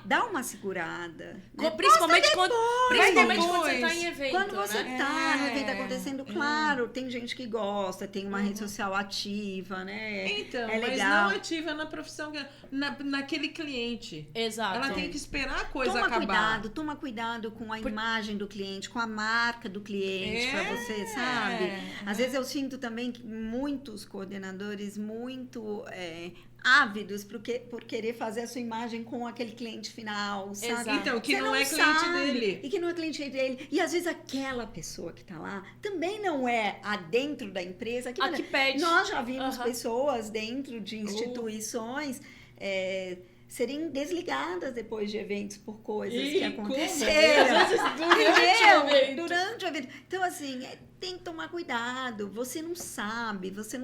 S3: dá uma segurada. Né?
S1: Principalmente quando você tá em evento.
S3: Quando você tá no evento acontecendo, claro, tem gente que gosta, tem uma rede social ativa, né?
S2: Então,
S3: é
S2: mas
S3: legal.
S2: não ativa na profissão, naquele cliente.
S1: Exato.
S2: Ela tem que esperar a coisa acabar.
S3: Toma cuidado com a imagem do cliente, com a marca do cliente. Pra você, sabe? Às vezes eu sinto também que muitos coordenadores muito ávidos por querer fazer a sua imagem com aquele cliente final, sabe?
S1: Exato.
S2: Então, que não é cliente dele.
S3: E que não é cliente dele. E às vezes aquela pessoa que tá lá também não é dentro da empresa.
S1: Que pede.
S3: Nós já vimos pessoas dentro de instituições serem desligadas depois de eventos por coisas
S1: Ih,
S3: que
S1: como?
S3: aconteceram.
S1: Às vezes durante o evento.
S3: Durante o evento. Então, assim, tem que tomar cuidado. Você não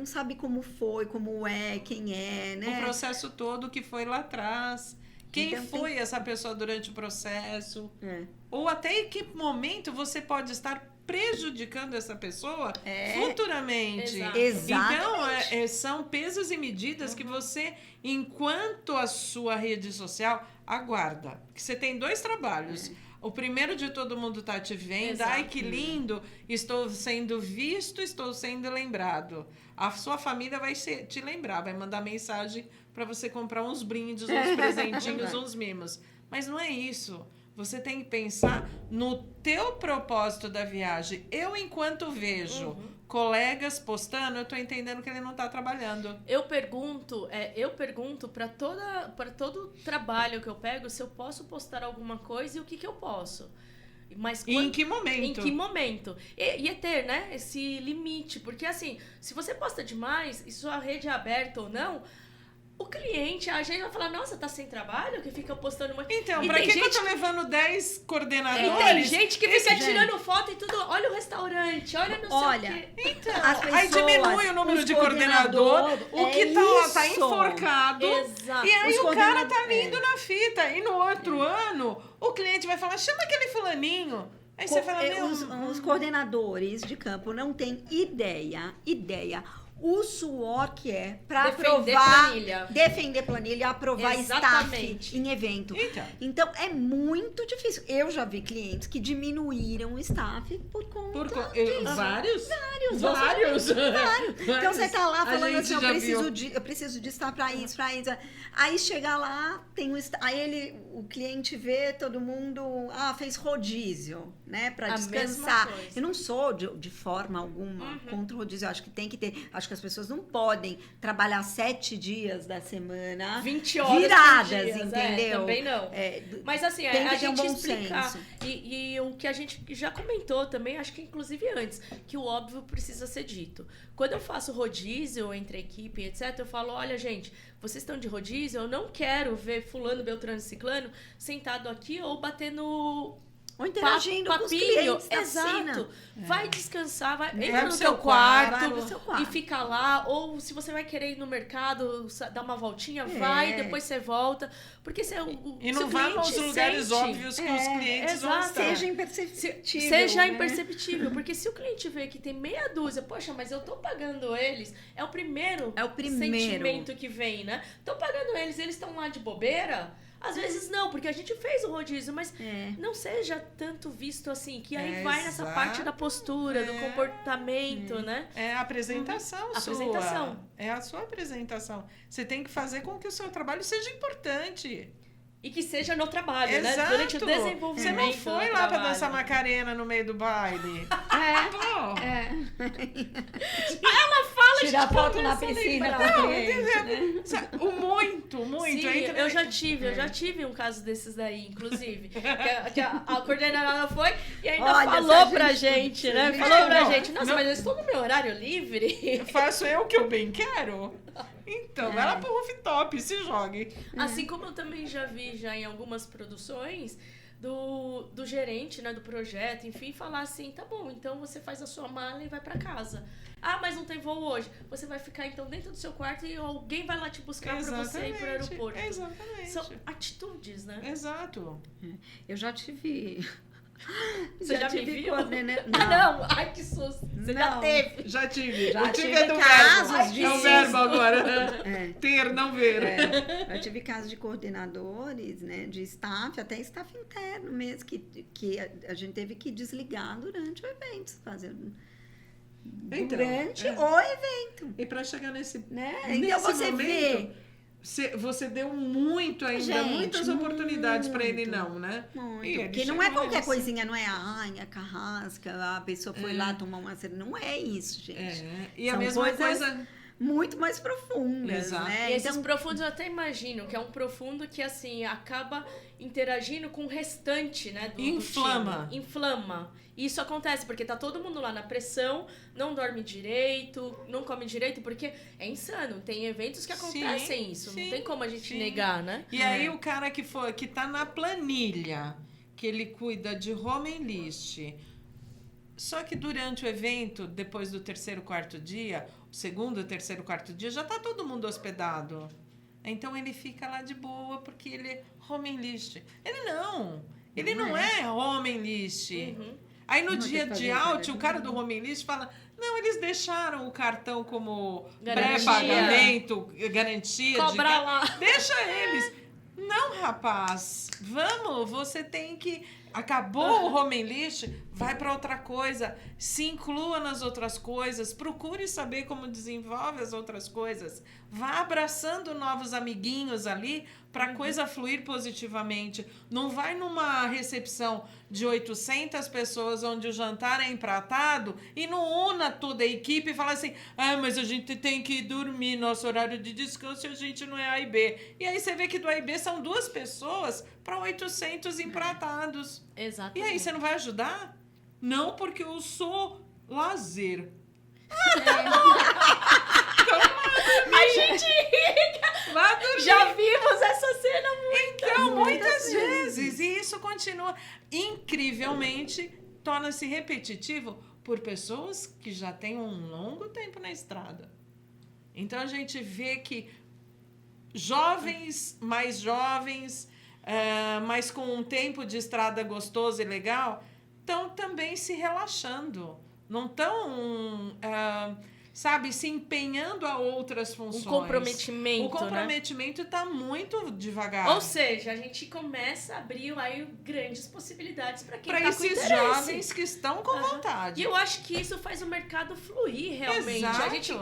S3: sabe como foi, como é, quem é, né?
S2: O processo todo que foi lá atrás. Quem
S3: Então,
S2: foi essa pessoa durante o processo?
S3: É.
S2: Ou até em que momento você pode estar prejudicando essa pessoa futuramente.
S1: Exato.
S3: Exatamente.
S2: Então, são pesos e medidas que você, enquanto a sua rede social, aguarda. Que você tem 2 trabalhos. O primeiro de todo mundo tá te vendo.
S1: Exato.
S2: Ai, que lindo! Estou sendo visto, estou sendo lembrado. A sua família vai te lembrar, vai mandar mensagem para você comprar uns brindes, uns presentinhos, uns mimos. Mas não é isso. Você tem que pensar no teu propósito da viagem. Eu, enquanto vejo colegas postando, eu tô entendendo que ele não tá trabalhando.
S1: Eu pergunto para todo trabalho que eu pego se eu posso postar alguma coisa e o que eu posso. Mas
S2: E em que momento?
S1: Em que momento? E é ter, né, esse limite. Porque, assim, se você posta demais e sua rede é aberta ou não, o cliente, a gente vai falar, nossa, tá sem trabalho? Que fica postando uma...
S2: Então,
S1: E
S2: pra
S1: tem
S2: que eu
S1: gente-
S2: tô levando 10 coordenadores?
S1: E tem gente que fica
S3: gente.
S1: tirando foto e tudo. Olha o restaurante, olha não
S3: Olha,
S1: sei o quê.
S2: Então,
S3: As
S2: aí
S3: pessoas,
S2: diminui o número
S3: os
S2: de coordenador,
S3: coordenadores,
S2: o que
S3: é
S2: tá lá tá
S3: isso.
S2: enforcado.
S1: Exato.
S2: E aí
S3: Os
S2: o cara tá
S3: coordenadores-
S2: vindo na fita. E no outro ano, o cliente vai falar, chama aquele fulaninho. Aí você fala, meu...
S3: Os coordenadores de campo não têm ideia o suor que é para
S1: Defender
S3: aprovar,
S1: planilha.
S3: defender planilha, aprovar
S1: Exatamente.
S3: staff em evento.
S2: Então.
S3: Então, é muito difícil. Eu já vi clientes que diminuíram o staff por conta
S2: Vários?
S3: Vários. Então você tá lá
S2: A
S3: falando
S2: gente
S3: assim,
S2: já viu.
S3: eu preciso de estar para isso. Aí chega lá, aí o cliente vê todo mundo, fez rodízio, né, para
S1: A
S3: descansar.
S1: mesma coisa.
S3: Eu não sou de forma alguma contra o rodízio, eu acho que tem que ter, acho que as pessoas não podem trabalhar 7 dias da semana
S1: 20 horas
S3: viradas,
S1: por dia,
S3: entendeu?
S1: também não. Mas assim,
S3: tem que
S1: a
S3: ter um
S1: gente
S3: bom
S1: explicar.
S3: senso.
S1: E o que a gente já comentou também, acho que inclusive antes, que o óbvio precisa ser dito. Quando eu faço rodízio entre a equipe, etc., eu falo, olha, gente, vocês estão de rodízio, eu não quero ver fulano, beltrano, ciclano sentado aqui ou batendo...
S3: Ou interagindo com os clientes da piscina.
S1: Exato. Vai descansar, entra
S2: Vai
S1: no
S2: pro
S1: seu
S2: seu
S1: quarto,
S3: vai pro seu quarto.
S1: e fica lá. Ou se você vai querer ir no mercado, dar uma voltinha, vai, depois você volta. Porque se
S2: E não vá nos lugares óbvios que os clientes vão
S1: exato.
S2: estar.
S3: Seja imperceptível.
S1: Seja
S3: né?
S1: imperceptível. Porque se o cliente vê que tem meia dúzia, poxa, mas eu tô pagando eles, é o primeiro sentimento que vem, né? Tô pagando eles estão lá de bobeira. Às vezes não, porque a gente fez o rodízio, mas não seja tanto visto assim, que aí vai nessa parte da postura, do comportamento, né?
S2: É a apresentação sua.
S1: Apresentação.
S2: É a sua apresentação. Você tem que fazer com que o seu trabalho seja importante.
S1: E que seja no trabalho,
S2: Exato.
S1: né? Durante o desenvolvimento.
S2: Você não foi
S1: do
S2: lá pra
S1: trabalho.
S2: dançar Macarena no meio do baile.
S1: Ela fala
S3: Tirar
S1: de
S3: foto na
S1: começa a
S3: piscina
S1: lembrar.
S3: com o cliente, né?
S2: O muito.
S1: Sim,
S2: Aí
S1: eu já tive um caso desses daí, inclusive. Que a coordenadora foi e ainda
S3: Olha,
S1: falou
S3: se a
S1: pra
S3: gente-
S1: gente, né?
S3: se
S1: Falou
S2: não,
S1: pra gente, nossa,
S2: não.
S1: mas eu estou no meu horário livre.
S2: faço eu o que eu bem quero. Então, vai lá pro rooftop, se jogue.
S1: Assim como eu também já vi já em algumas produções do gerente, né, do projeto, enfim, falar assim, tá bom, então você faz a sua mala e vai pra casa. Ah, mas não tem voo hoje. Você vai ficar então dentro do seu quarto e alguém vai lá te buscar pra você ir pro aeroporto.
S2: Exatamente.
S1: São atitudes, né?
S2: Exato.
S3: Eu já tive.
S1: Você já me viu?
S3: Não.
S1: Ah, não! Ai, que susto! Você já
S3: Não.
S1: teve!
S2: Já tive.
S3: Já
S2: o tive
S3: tive
S2: é do
S3: casos
S2: verbo.
S3: de
S2: É o
S3: susto.
S2: verbo agora.
S3: É.
S2: Ter, não ver.
S3: Eu tive casos de coordenadores, né, de staff, até staff interno mesmo, que a gente teve que desligar durante o evento, durante o evento,
S2: E para chegar nesse
S3: né?
S2: nesse
S3: Então você
S2: momento,
S3: vê
S2: você deu muito ainda,
S3: Gente,
S2: muitas oportunidades para ele
S3: muito.
S2: não, né?
S3: muito,
S2: E ele
S3: porque não
S2: chegou
S3: é qualquer
S2: nesse-
S3: coisinha, não é a carrasca, a pessoa foi lá tomar uma cerveja, não é isso, gente.
S2: E a
S3: São
S2: mesma
S3: coisas
S2: coisa
S3: muito mais profundas,
S2: Exato.
S3: né?
S1: E esses profundos eu até imagino que é um profundo que, assim, acaba interagindo com o restante, né? Do
S2: Inflama.
S1: time. Inflama. E isso acontece porque tá todo mundo lá na pressão, não dorme direito, não come direito, porque é insano. Tem eventos que acontecem isso.
S2: sim,
S1: não tem como a gente
S2: sim.
S1: negar, né?
S2: E aí o cara que tá na planilha, que ele cuida de home and list, só que durante o evento, depois do 3º, 4º dia, o 2º, 3º, 4º dia, já tá todo mundo hospedado. Então ele fica lá de boa porque ele é home and list. Ele não é home and list.
S1: Uhum.
S2: Aí no
S3: Não,
S2: dia
S3: tem que
S2: de
S3: fazer
S2: out,
S3: tarefa.
S2: o cara do home and list fala: não, eles deixaram o cartão como
S1: Garantia.
S2: pré-pagamento, garantia.
S1: Cobrar lá.
S2: Deixa eles. Não, rapaz. Vamos, você tem que. Acabou o home and list, vai para outra coisa. Se inclua nas outras coisas. Procure saber como desenvolve as outras coisas. Vá abraçando novos amiguinhos ali para a coisa fluir positivamente. Não vai numa recepção de 800 pessoas onde o jantar é empratado e não una toda a equipe e fala assim: ah, mas a gente tem que dormir, nosso horário de descanso e a gente não é A e B. E aí você vê que do A e B são 2 pessoas para 800 empratados.
S1: Exato.
S2: E aí você não vai ajudar? Não, porque eu sou lazer.
S1: A gente
S2: Vá dormir.
S1: já vimos essa cena muito.
S2: Então, muitas vezes. E isso continua, incrivelmente, torna-se repetitivo por pessoas que já têm um longo tempo na estrada. Então, a gente vê que jovens, mas com um tempo de estrada gostoso e legal, estão também se relaxando. Não estão... sabe, se empenhando a outras funções.
S1: Um comprometimento,
S2: O comprometimento está muito devagar.
S1: Ou seja, a gente começa a abrir aí grandes possibilidades para quem
S2: para
S1: tá com
S2: esses
S1: interesse.
S2: jovens que estão com vontade.
S1: E eu acho que isso faz o mercado fluir realmente.
S2: Exato.
S1: A gente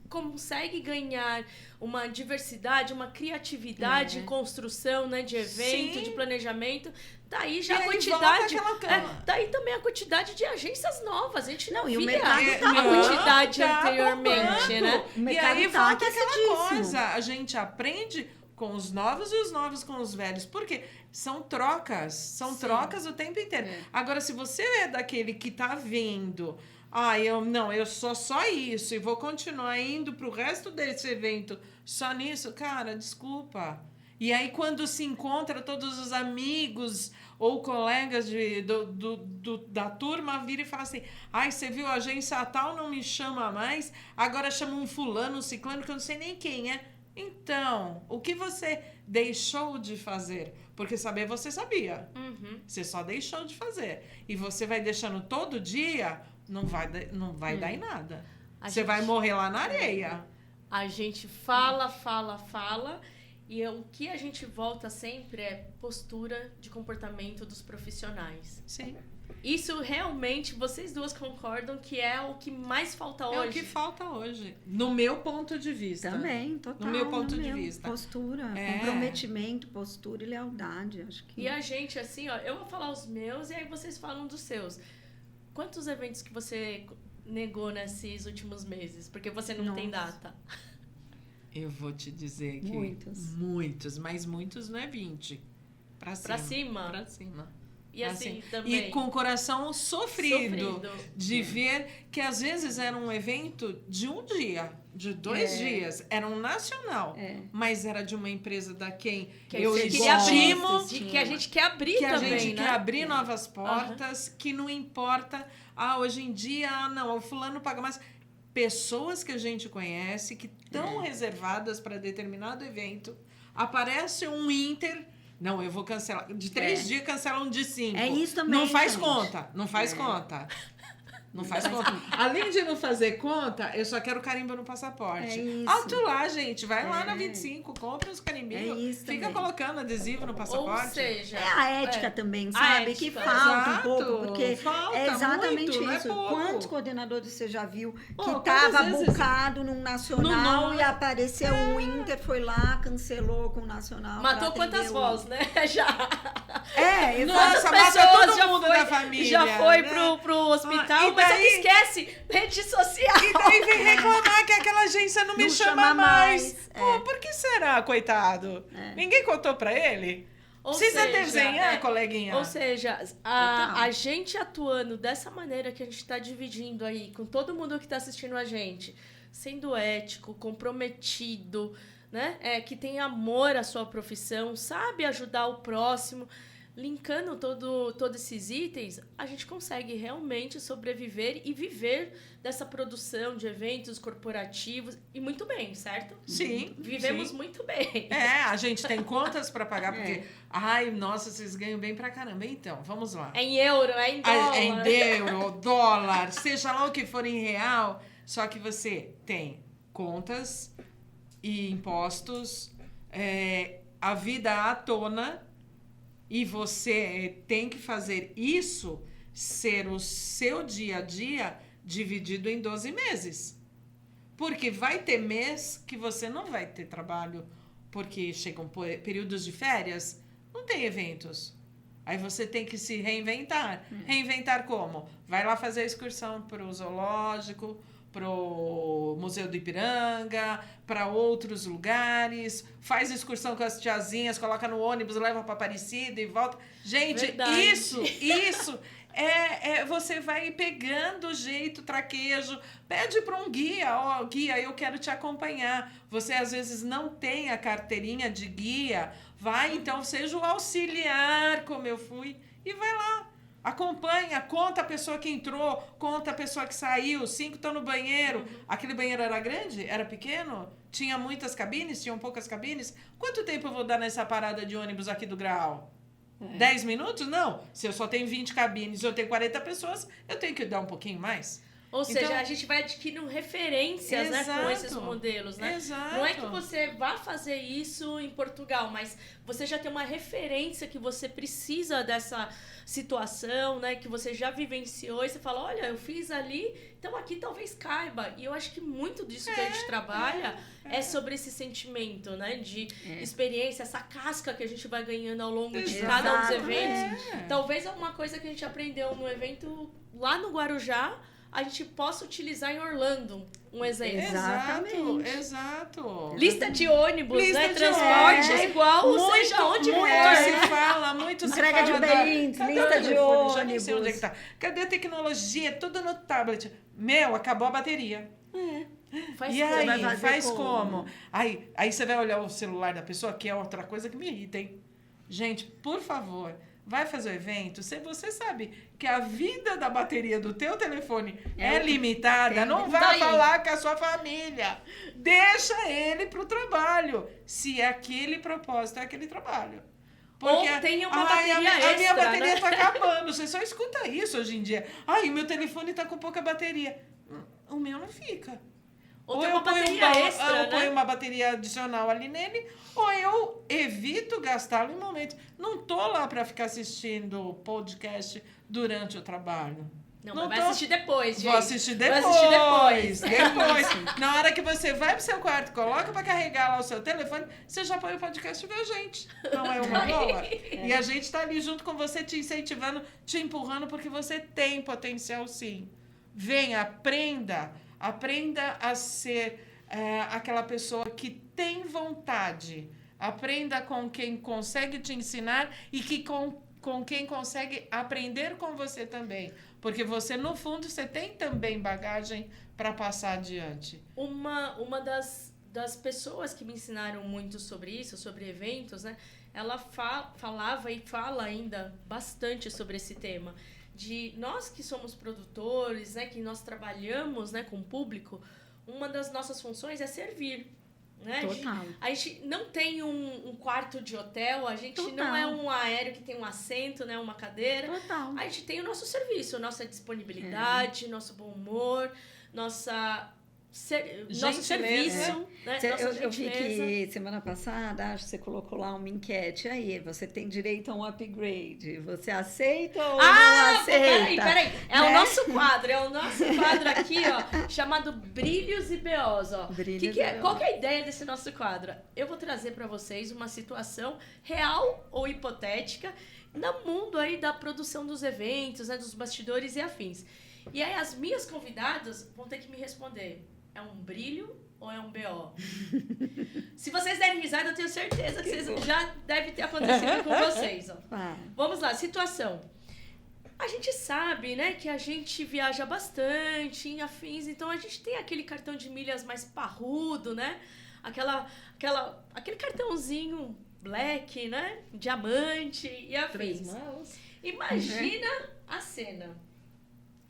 S1: consegue ganhar uma diversidade, uma criatividade em construção, né, de evento,
S2: Sim.
S1: de planejamento. Daí já
S2: E
S1: a
S2: aí
S1: quantidade.
S2: volta aquela cama.
S1: Daí também a quantidade de agências novas. A gente não
S3: E o
S1: via
S3: mercado
S1: a
S3: tá
S1: quantidade
S2: tá
S1: anteriormente,
S2: bombando.
S1: né?
S3: O
S2: E
S3: mercado
S2: aí
S3: tá
S2: volta aquela
S3: aquecidíssimo.
S2: coisa. A gente aprende com os novos e os novos com os velhos. Por quê? São trocas. São
S1: Sim.
S2: trocas o tempo inteiro.
S3: É.
S2: Agora, se você é daquele que tá vendo... Ah, eu sou só isso e vou continuar indo pro resto desse evento só nisso. Cara, desculpa. E aí, quando se encontra todos os amigos ou colegas da turma, vira e fala assim: ai, você viu, a agência tal não me chama mais, agora chama um fulano, um ciclano, que eu não sei nem quem é. Então, o que você deixou de fazer? Porque saber você sabia.
S1: Uhum.
S2: Você só deixou de fazer. E você vai deixando todo dia, não vai dar em nada. Você vai morrer lá na areia.
S1: A gente fala, e o que a gente volta sempre é postura de comportamento dos profissionais.
S2: Sim.
S1: Isso realmente, vocês duas concordam que é o que mais falta hoje?
S2: É o que falta hoje. No meu ponto de vista.
S3: Também, total.
S2: No meu ponto de vista.
S3: Postura,
S2: É.
S3: comprometimento, postura e lealdade, acho que...
S1: E a gente, assim, ó, eu vou falar os meus e aí vocês falam dos seus. Quantos eventos que você negou nesses últimos meses? Porque você não tem
S3: Nossa.
S1: data.
S2: Eu vou te dizer que...
S3: Muitos.
S2: Mas muitos não é 20. Pra cima.
S1: Pra cima?
S2: Pra cima.
S1: E assim,
S2: E
S1: também...
S2: com o coração sofrido.
S1: Sofrido.
S2: De ver que às vezes era um evento de um dia, de 2 dias. Era um nacional.
S3: É.
S2: Mas era de uma empresa da quem
S1: Que
S2: eu
S1: você queria abrir,
S2: estimo,
S1: que a gente quer abrir
S2: que a
S1: também,
S2: gente
S1: né?
S2: quer abrir novas portas, que não importa, hoje em dia, não, o fulano paga mais. Pessoas que a gente conhece, que estão reservadas para determinado evento, aparece um Inter... Não, eu vou cancelar. De 3 dias, cancela um de 5.
S3: É isso também,
S2: Não faz
S3: gente.
S2: conta. Não faz conta. Não faz conta. Além de não fazer conta, eu só quero carimbo no passaporte.
S3: É isso.
S2: Alto lá, gente. Vai lá na 25, compra os carimbinhos.
S3: É isso
S2: fica
S3: também.
S2: colocando adesivo no
S1: Ou
S2: passaporte.
S1: seja...
S3: É a ética também,
S1: A
S3: sabe? Que
S1: ética.
S3: falta
S2: Exato.
S3: um pouco, porque
S2: Falta
S3: é exatamente
S2: muito, não é
S3: isso.
S2: pouco.
S3: Quantos coordenadores você já viu que
S2: Pô,
S3: estava
S2: quantas vezes-
S3: bucado num nacional
S2: No
S3: e apareceu um Inter, foi lá, cancelou com o nacional.
S1: Matou
S3: pra
S1: quantas
S3: atender o-
S1: vozes, né? Já.
S2: Nossa,
S1: Quantas
S2: mata
S1: pessoas
S2: todo mundo da família.
S1: já foi
S2: né?
S1: pro hospital,
S2: E
S1: mas
S2: daí-
S1: esquece, rede social.
S2: E daí vem reclamar que aquela agência não me
S3: Não
S2: chama
S3: chama
S2: mais.
S3: mais,
S2: Pô, por que será, coitado? Ninguém contou pra ele?
S1: Ou
S2: Precisa
S1: seja,
S2: desenhar, coleguinha.
S1: Ou seja,
S3: Total.
S1: a gente atuando dessa maneira que a gente está dividindo aí, com todo mundo que está assistindo a gente, sendo ético, comprometido, né? Que tem amor à sua profissão, sabe ajudar o próximo, linkando todos esses itens, a gente consegue realmente sobreviver e viver dessa produção de eventos corporativos e muito bem, certo?
S2: Sim.
S1: Vivemos
S2: sim.
S1: muito bem.
S2: A gente tem contas pra pagar, porque... Ai, nossa, vocês ganham bem pra caramba. Então, vamos lá.
S1: É em euro, é em dólar.
S2: É em euro, dólar, seja lá o que for em real, só que você tem contas e impostos, a vida à tona, e você tem que fazer isso ser o seu dia a dia dividido em 12 meses. Porque vai ter mês que você não vai ter trabalho, porque chegam períodos de férias, não tem eventos. Aí você tem que se reinventar. Reinventar como? Vai lá fazer a excursão para o zoológico, para o Museu do Ipiranga, para outros lugares, faz excursão com as tiazinhas, coloca no ônibus, leva para Aparecida e volta. Gente,
S1: Verdade.
S2: isso você vai pegando o jeito, traquejo, pede para um guia, guia, eu quero te acompanhar. Você às vezes não tem a carteirinha de guia, vai então, seja o auxiliar, como eu fui, e vai lá. Acompanha, conta a pessoa que entrou, conta a pessoa que saiu, 5 estão no banheiro. Aquele banheiro era grande? Era pequeno? Tinha muitas cabines? Tinham poucas cabines? Quanto tempo eu vou dar nessa parada de ônibus aqui do Graal? 10 minutos? Não. Se eu só tenho 20 cabines e eu tenho 40 pessoas, eu tenho que dar um pouquinho mais.
S1: Ou seja,
S2: Então-
S1: a gente vai adquirindo referências, né, com
S2: Exato.
S1: esses modelos, né?
S2: Exato.
S1: Não é que você vá fazer isso em Portugal, mas você já tem uma referência que você precisa dessa situação, né? Que você já vivenciou e você fala, olha, eu fiz ali, então aqui talvez caiba. E eu acho que muito disso que a gente trabalha é sobre esse sentimento, né? De experiência, essa casca que a gente vai ganhando ao longo de cada um dos eventos. Talvez alguma coisa que a gente aprendeu no evento lá no Guarujá, a gente possa utilizar em Orlando, um exemplo.
S3: Exatamente.
S2: Exato.
S1: Lista de ônibus,
S2: Lista
S1: né?
S2: de
S1: Transporte
S2: ônibus.
S1: igual, seja onde for.
S2: Muito se
S3: Entrega de
S2: fala
S3: brindes,
S2: Cadê
S3: lista
S2: o
S3: de
S2: telefone? Já nem sei
S3: ônibus.
S2: onde é que tá. Cadê a tecnologia? Tudo no tablet. Meu, acabou a bateria.
S1: Faz
S2: E
S1: como?
S2: aí,
S3: vai fazer
S2: faz
S3: como?
S2: como? Aí você vai olhar o celular da pessoa, que é outra coisa que me irrita, hein? Gente, por favor, vai fazer o evento, se você sabe que a vida da bateria do teu telefone é limitada, não vá
S1: Daí.
S2: falar com a sua família. Deixa ele pro trabalho, se aquele propósito é aquele trabalho.
S1: Ou tenha uma bateria
S2: a minha
S1: extra,
S2: bateria
S1: né?
S2: tá acabando. Você só escuta isso hoje em dia. Ai, o meu telefone tá com pouca bateria. O meu não fica.
S1: Ou tem
S2: eu
S1: uma
S2: ponho
S1: bateria extra,
S2: eu
S1: né?
S2: ponho uma bateria adicional ali nele, ou eu evito gastá-lo em momentos. Não tô lá para ficar assistindo podcast durante o trabalho.
S1: Não,
S2: Não
S1: mas vai
S2: tô-
S1: assistir depois, gente.
S2: Vou assistir
S1: Vai
S2: depois.
S1: assistir depois.
S2: Depois. Na hora que você vai pro seu quarto, coloca para carregar lá o seu telefone, você já põe o podcast e vê a gente. Não é uma boa? E a gente tá ali junto com você, te incentivando, te empurrando, porque você tem potencial sim. Venha, aprenda. Aprenda a ser aquela pessoa que tem vontade. Aprenda com quem consegue te ensinar e que com quem consegue aprender com você também. Porque você, no fundo, você tem também bagagem para passar adiante.
S1: Uma das pessoas que me ensinaram muito sobre isso, sobre eventos, né? Ela falava e fala ainda bastante sobre esse tema. De nós que somos produtores, né, que nós trabalhamos, né, com o público, uma das nossas funções é servir. Né?
S3: Total.
S1: A gente não tem um quarto de hotel, a gente
S3: Total.
S1: não é um aéreo que tem um assento, né, uma cadeira.
S3: Total.
S1: A gente tem o nosso serviço, nossa disponibilidade, nosso bom humor, nossa nosso serviço, né? Nossa
S3: Eu vi
S1: gentileza.
S3: que semana passada, acho que você colocou lá uma enquete aí. Você tem direito a um upgrade. Você aceita ou não aceita?
S1: Peraí. É
S3: Né?
S1: o nosso quadro aqui, ó, chamado Brilhos e BOs, ó.
S3: Brilhos
S1: Que
S3: e
S1: é?
S3: BOs.
S1: Qual que é a ideia desse nosso quadro? Eu vou trazer pra vocês uma situação real ou hipotética no mundo aí da produção dos eventos, né, dos bastidores e afins. E aí as minhas convidadas vão ter que me responder. É um brilho ou é um BO? Se vocês derem risada, eu tenho certeza que vocês já deve ter acontecido com vocês. Ó. Vamos lá, situação. A gente sabe, né, que a gente viaja bastante em afins, então a gente tem aquele cartão de milhas mais parrudo, né? Aquele cartãozinho black, né? Diamante e afins.
S2: 3 malas.
S1: Imagina a cena.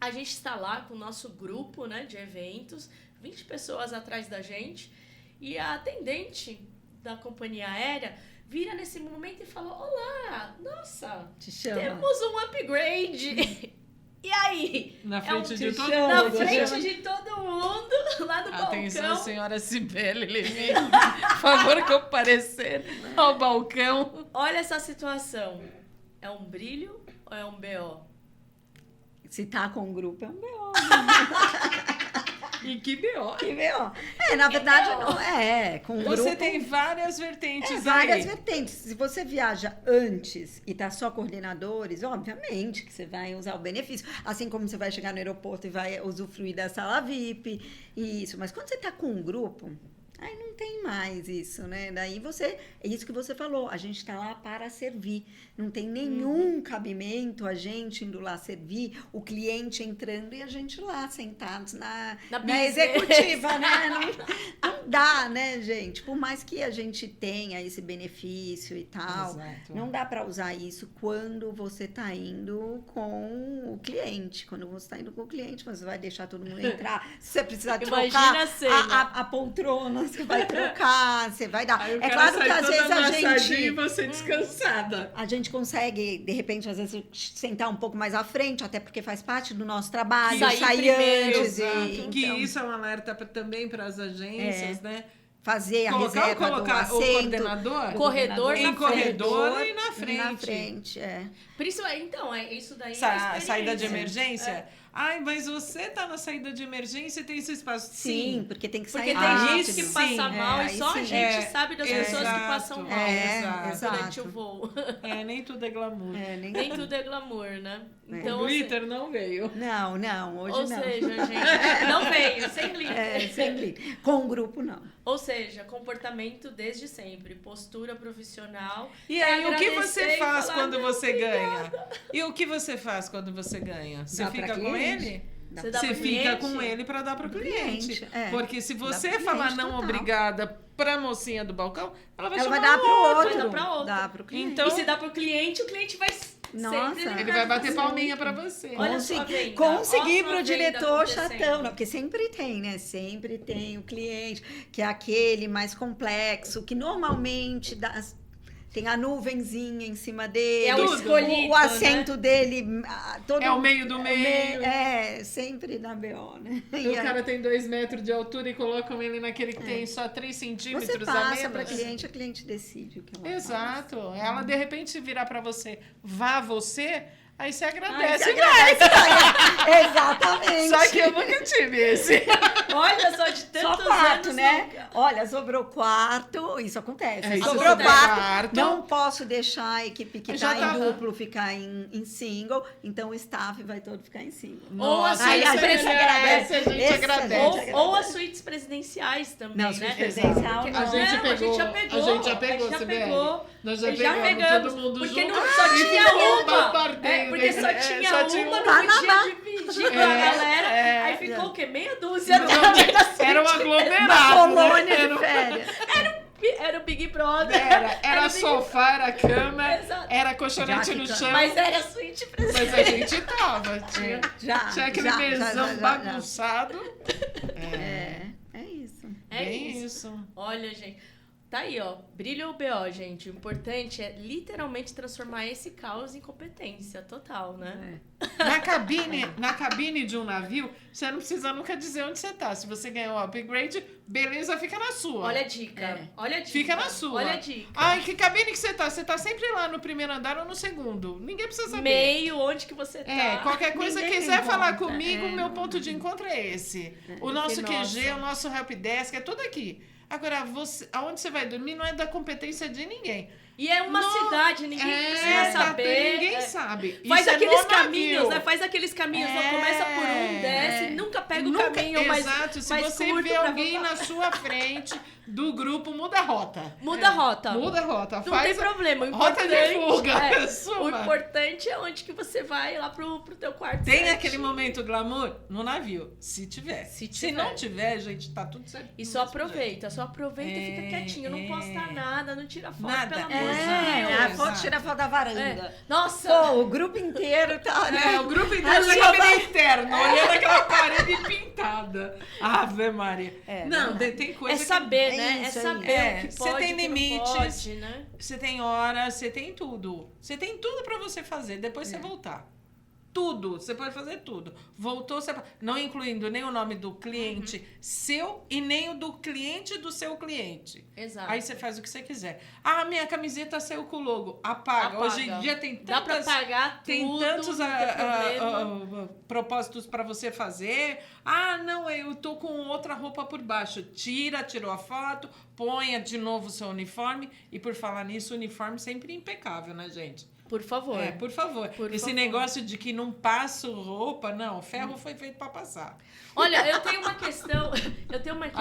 S1: A gente está lá com o nosso grupo, né, de eventos, 20 pessoas atrás da gente, e a atendente da companhia aérea vira nesse momento e fala: olá, nossa,
S3: Te chama.
S1: temos um upgrade. E aí?
S2: Na frente de todo
S3: chama,
S1: Na
S2: mundo.
S1: frente de todo mundo, lá no
S2: Atenção,
S1: balcão.
S2: senhora Cibele Levi. Por favor, comparecer ao balcão.
S1: Olha essa situação. É um brilho ou é um BO?
S3: Se tá com o grupo, é um BO.
S2: E que B.O.
S3: Que BO. Na verdade, não é. Com o
S2: Você
S3: grupo,
S2: tem várias vertentes
S3: várias
S2: aí.
S3: vertentes. Se você viaja antes e tá só coordenadores, obviamente que você vai usar o benefício. Assim como você vai chegar no aeroporto e vai usufruir da sala VIP. Isso. Mas quando você tá com um grupo, aí não tem mais isso, né? Daí é isso que você falou, a gente tá lá para servir. Não tem nenhum cabimento a gente indo lá servir, o cliente entrando e a gente lá sentados na
S1: business.
S3: executiva, né? Não dá, né, gente? Por mais que a gente tenha esse benefício e tal,
S2: Exato.
S3: não dá para usar isso quando você tá indo com o cliente. Quando você tá indo com o cliente, você vai deixar todo mundo entrar. Se você precisar
S1: Imagina
S3: trocar
S1: a cena.
S3: a poltrona, você vai trocar, você vai dar.
S2: Aí o
S3: É
S2: cara
S3: claro
S2: sai
S3: que às
S2: todo
S3: vezes
S2: amassadinho e você descansada.
S3: a gente consegue, de repente, às vezes, sentar um pouco mais à frente, até porque faz parte do nosso trabalho,
S1: Sair
S3: sair
S1: primeiro,
S3: antes.
S2: Exato. Que
S3: Então,
S2: isso é um alerta também para as agências, né?
S3: fazer a
S2: Colocar
S3: reserva do
S2: o
S3: assento.
S2: coordenador
S1: Corredor
S2: em
S1: na
S2: corredor e na
S3: Na
S2: frente.
S3: frente,
S1: Então, isso daí é
S2: Saída de
S1: experiência.
S2: emergência? Ai, mas você tá na saída de emergência e tem esse espaço.
S3: Sim, porque tem que
S1: Porque
S3: sair
S1: tem
S3: rápido.
S1: gente que passa mal e
S3: aí
S1: só a
S3: sim.
S1: gente sabe das pessoas que passam mal
S2: exato.
S1: durante o voo.
S2: Nem tudo é glamour.
S1: Nem tudo é glamour, né?
S2: O glitter não veio.
S3: Não, hoje
S1: ou
S3: não.
S1: seja, gente, não veio, sem glitter.
S3: Sem glitter. Com o grupo, não.
S1: Ou seja, comportamento desde sempre, postura profissional.
S2: E aí, o que você
S1: agradecer e
S2: faz
S1: falar,
S2: quando
S1: "Não,
S2: você
S1: obrigada."
S2: ganha? E o que você faz quando você ganha? Você
S3: Dá pra
S2: fica com
S3: cliente.
S2: ele?
S1: Você dá
S2: Você
S1: pro
S2: fica
S1: cliente?
S2: com ele para dar pro cliente.
S3: É.
S2: Porque se
S3: Dá
S2: você
S3: pro
S2: falar
S3: cliente,
S2: não
S3: total.
S2: obrigada pra mocinha do balcão, ela vai
S3: Ela vai
S2: chamar
S3: dar pro
S2: outro.
S3: outro.
S1: Vai dar pra outro.
S3: Dá pro cliente.
S2: Então,
S1: E se dá pro cliente, o cliente vai
S3: Nossa.
S1: sempre
S2: ele vai bater
S1: fazer.
S2: palminha pra você.
S1: Olha só a venda.
S3: Conseguir
S1: Olha só a
S3: pro
S1: venda
S3: diretor
S1: acontecendo.
S3: chatão, não, porque sempre tem, né? Sempre tem o cliente, que é aquele mais complexo, que normalmente tem a nuvenzinha em cima dele.
S1: É o escolhido,
S3: o assento dele. Todo,
S2: É o meio do meio.
S3: Sempre na BO, né?
S2: O cara tem 2 metros de altura e colocam ele naquele que tem só 3 centímetros
S3: Você
S2: a
S3: passa para
S2: menos.
S3: a cliente decide o que ela
S2: Exato. Ela, de repente, se virar pra você, vá você, aí você
S3: faz.
S2: agradece.
S3: Você agradece. Exatamente.
S2: Só que eu nunca tive esse.
S1: Olha só, de
S3: Só
S1: tantos
S3: quarto,
S1: anos
S3: né?
S1: nunca.
S3: Olha, sobrou quarto, isso acontece.
S2: Isso
S3: Sobrou
S1: acontece.
S3: quarto, não posso deixar a equipe que
S2: Já
S3: está
S2: tá.
S3: em duplo ficar em single, então o staff vai todo ficar em single.
S1: Ou a
S2: Nossa,
S1: suíte
S3: a gente
S2: agradece, a gente
S3: Esse
S2: agradece.
S3: a gente
S1: Ou as suítes presidenciais também,
S3: Não,
S1: né?
S3: suíte presidencial
S1: Porque-
S3: não.
S2: A gente
S1: Não,
S2: pegou.
S1: a gente já pegou.
S2: A gente já pegou,
S1: já
S2: Sibeli.
S1: pegou.
S2: Nós já
S1: Já
S2: pegamos
S1: pegamos,
S2: todo mundo
S1: porque
S2: junto.
S1: não, só
S2: E
S1: tinha
S2: ficou um
S1: uma.
S2: bombardeio,
S1: Porque
S2: né?
S1: só tinha
S2: só
S1: uma,
S2: tinha
S1: não
S3: Panamá.
S1: podia dividir com a galera. Aí ficou o quê? Meia dúzia.
S2: Era um aglomerado.
S3: Uma colônia
S2: né?
S3: de férias.
S1: Era o Big Brother.
S2: Era
S1: o Big-
S2: sofá, era cama,
S1: Exato.
S2: era colchonete
S3: Já
S2: no
S3: fica-
S2: chão.
S1: Mas era a suíte
S2: Mas
S1: presidencial.
S2: a gente tava. Tinha aquele mesão bagunçado.
S3: É isso.
S1: É
S2: Bem
S1: isso.
S2: isso.
S1: Olha, gente. Tá aí, ó. Brilho ou BO, gente. O importante é literalmente transformar esse caos em competência total, né?
S2: Na cabine de um navio, você não precisa nunca dizer onde você tá. Se você ganhou o upgrade, beleza, fica na sua.
S1: Olha a dica. Olha a dica.
S2: Fica na sua.
S1: Olha a dica.
S2: Ai, que cabine que você tá? Você tá sempre lá no primeiro andar ou no segundo. Ninguém precisa saber.
S1: Meio, onde que você tá.
S2: Qualquer coisa
S3: Ninguém
S2: quiser
S3: tem
S2: falar
S3: conta.
S2: comigo, meu ponto de encontro é esse. O nosso
S1: Que
S2: QG,
S1: nossa.
S2: o nosso helpdesk, é tudo aqui. Agora, aonde você vai dormir não é da competência de ninguém.
S1: E é uma cidade, ninguém precisa saber.
S2: Ninguém sabe.
S1: Faz
S2: Isso é
S1: aqueles
S2: no
S1: caminhos,
S2: navio.
S1: né? Faz aqueles caminhos. Não começa por um, desce, nunca pega o caminho mais
S2: Exato. Se
S1: mais
S2: você
S1: curto
S2: vê
S1: pra
S2: alguém
S1: voltar.
S2: na sua frente do grupo, muda a rota.
S1: Muda a rota.
S2: Muda a rota.
S1: Não
S2: Faz
S1: tem problema. O
S2: rota de
S1: importante
S2: fuga.
S1: o importante é onde que você vai lá pro teu quarto.
S2: Tem
S1: certinho.
S2: aquele momento glamour no navio, se tiver.
S1: Se
S2: Se
S1: tiver.
S2: não tiver, gente, tá tudo certo.
S1: E só aproveita e fica quietinho. Não posta nada, não tira foto,
S2: Nada.
S1: pelo amor de Deus.
S3: A foto tira a foto da varanda.
S1: Nossa!
S3: Pô, o grupo inteiro tá, né?
S2: O grupo inteiro
S3: Assim,
S2: na cabine
S3: vai-
S2: interna, olhando aquela parede pintada. Ave Maria.
S3: Não,
S2: tem coisa
S1: É
S2: que
S1: saber,
S3: é
S1: né?
S3: isso
S1: É
S3: aí.
S1: saber o que
S2: Você
S1: pode,
S2: tem
S1: o que não
S2: limites.
S1: pode, né?
S2: você tem hora, você tem tudo. Você tem tudo pra você fazer, depois você voltar. Tudo, você pode fazer tudo. Voltou, você não incluindo nem o nome do cliente seu e nem o do cliente do seu cliente.
S1: Exato.
S2: Aí você faz o que você quiser. Ah, minha camiseta saiu com o logo. Apaga. Hoje em dia tem
S1: Dá pra
S2: tantas...
S1: pagar tudo,
S2: Tem tantos
S1: não tem problema.
S2: propósitos para você fazer. Ah, não, eu tô com outra roupa por baixo. Tirou a foto, ponha de novo o seu uniforme. E por falar nisso, o uniforme sempre impecável, né, gente?
S1: Por favor.
S2: Por favor.
S1: Por
S2: Esse
S1: favor.
S2: negócio de que não passo roupa, não. Ferro foi feito para passar.
S1: Olha, eu tenho uma questão.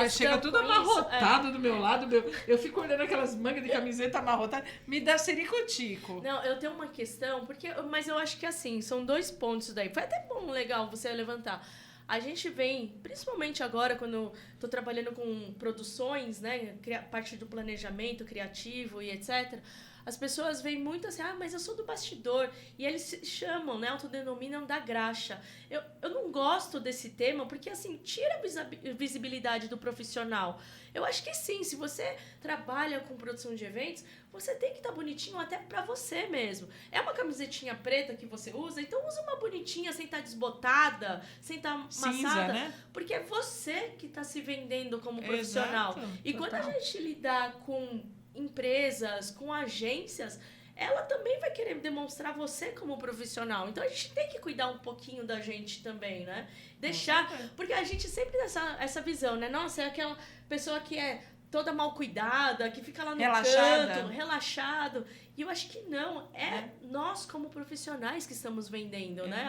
S2: Chega tudo
S1: com isso.
S2: amarrotado do meu lado. Eu fico olhando aquelas mangas de camiseta amarrotadas. Me dá sericotico.
S1: Não, eu tenho uma questão, mas eu acho que assim, são 2 pontos daí. Foi até bom, legal você levantar. A gente vem, principalmente agora, quando estou trabalhando com produções, né? Parte do planejamento criativo e etc. As pessoas veem muito assim, mas eu sou do bastidor. E eles se chamam, né? Autodenominam da graxa. Eu não gosto desse tema, porque assim, tira a visibilidade do profissional. Eu acho que sim, se você trabalha com produção de eventos, você tem que estar bonitinho até pra você mesmo. É uma camisetinha preta que você usa, então usa uma bonitinha, sem estar desbotada, sem estar amassada.
S2: Cinza, né?
S1: Porque é você que está se vendendo como profissional.
S2: Exato,
S1: E quando a
S2: total.
S1: gente lidar com empresas, com agências, ela também vai querer demonstrar você como profissional. Então a gente tem que cuidar um pouquinho da gente também, né? Deixar. Porque a gente sempre tem essa visão, né? Nossa, é aquela pessoa que é toda mal cuidada, que fica lá no
S2: Relaxada.
S1: canto, relaxado. E eu acho que não. É nós, como profissionais, que estamos vendendo, né?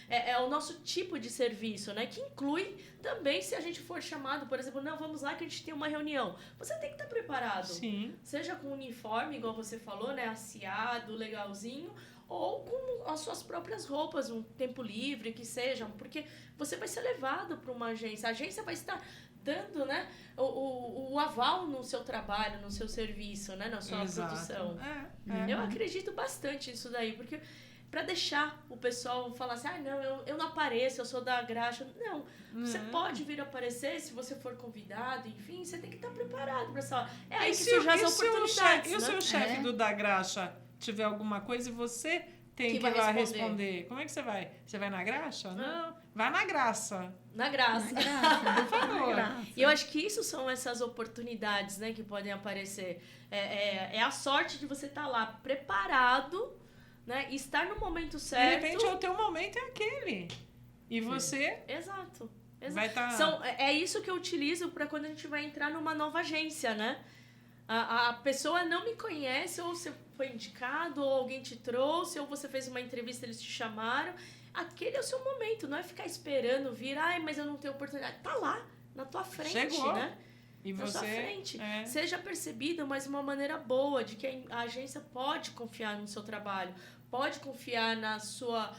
S1: É o nosso tipo de serviço, né? Que inclui também, se a gente for chamado, por exemplo, não, vamos lá que a gente tem uma reunião. Você tem que estar preparado.
S2: Sim.
S1: Seja com uniforme, igual você falou, né? Aciado, legalzinho, ou com as suas próprias roupas, um tempo livre, que sejam. Porque você vai ser levado para uma agência. A agência vai estar dando, né, o aval no seu trabalho, no seu serviço, né? Na sua produção. Eu acredito bastante nisso daí, porque para deixar o pessoal falar assim, não, eu não apareço, eu sou da graxa. Não, você pode vir aparecer se você for convidado, enfim, você tem que estar preparado para essa... É aí que surgem as oportunidades,
S2: E o seu chefe do da graxa tiver alguma coisa e você tem que ir lá responder? Como é que você vai? Você vai na graxa? Não, vai na graça.
S1: Na graça.
S2: Por favor.
S1: E eu acho que isso são essas oportunidades, né, que podem aparecer. É a sorte de você estar lá preparado, né, e estar no momento certo.
S2: De repente, o teu momento é aquele. E você...
S1: Exato.
S2: Vai estar...
S1: É isso que eu utilizo para quando a gente vai entrar numa nova agência, né? A pessoa não me conhece, ou você foi indicado, ou alguém te trouxe, ou você fez uma entrevista, eles te chamaram. Aquele é o seu momento, não é ficar esperando vir, mas eu não tenho oportunidade. Tá lá, na tua frente,
S2: Chegou.
S1: né?
S2: E
S1: na
S2: você...
S1: sua frente. Seja percebido, mas de uma maneira boa, de que a agência pode confiar no seu trabalho, pode confiar na sua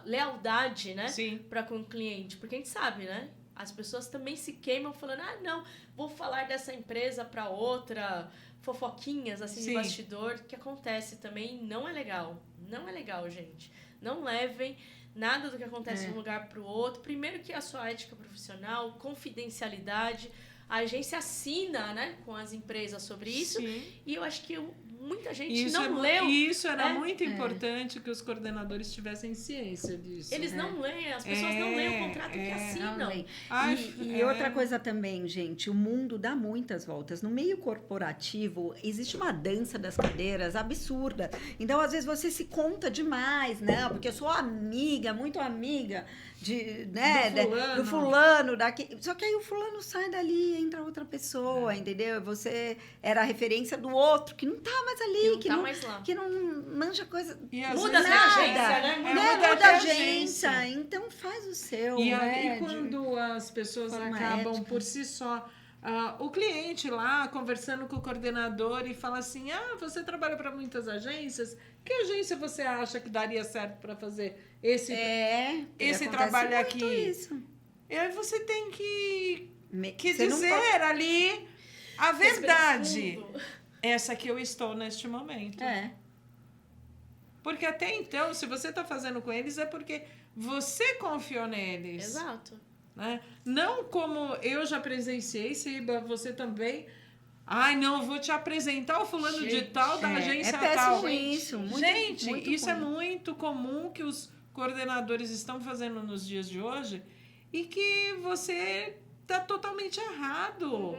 S1: lealdade, né?
S2: Sim.
S1: Para com o cliente. Porque a gente sabe, né? As pessoas também se queimam falando, não, vou falar dessa empresa para outra, fofoquinhas assim de bastidor, que acontece também, não é legal. Não é legal, gente. Não levem nada do que acontece de um lugar para o outro. Primeiro que a sua ética profissional, confidencialidade, a agência assina, né, com as empresas sobre isso.
S2: Sim.
S1: E eu acho que muita gente
S2: Isso
S1: não leu.
S2: Isso era muito importante que os coordenadores tivessem ciência disso.
S1: Eles não leem, as pessoas não leem o contrato que assinam.
S3: Não leem.
S2: Ai,
S3: E outra coisa também, gente, o mundo dá muitas voltas. No meio corporativo, existe uma dança das cadeiras absurda. Então, às vezes, você se conta demais, né? Porque eu sou amiga, muito amiga do fulano, daqui. Só que aí o fulano sai dali, entra outra pessoa, entendeu? Você era a referência do outro, que não tá mais ali, que não manja coisa.
S1: Muda de agência, né?
S3: Muda de agência. Então faz o seu.
S2: E aí, quando as pessoas acabam por si só, o cliente lá conversando com o coordenador e fala assim: você trabalha para muitas agências, que agência você acha que daria certo para fazer esse trabalho aqui? Isso. E aí você tem que dizer ali a verdade. Essa que eu estou neste momento. Porque até então, se você está fazendo com eles, é porque você confiou neles.
S1: Exato.
S2: Né? Não como eu já presenciei, Ciba, você também. Ai, não, vou te apresentar o fulano de tal da agência tal.
S3: Isso,
S2: gente, isso é muito comum que os coordenadores estão fazendo nos dias de hoje e que você está totalmente errado.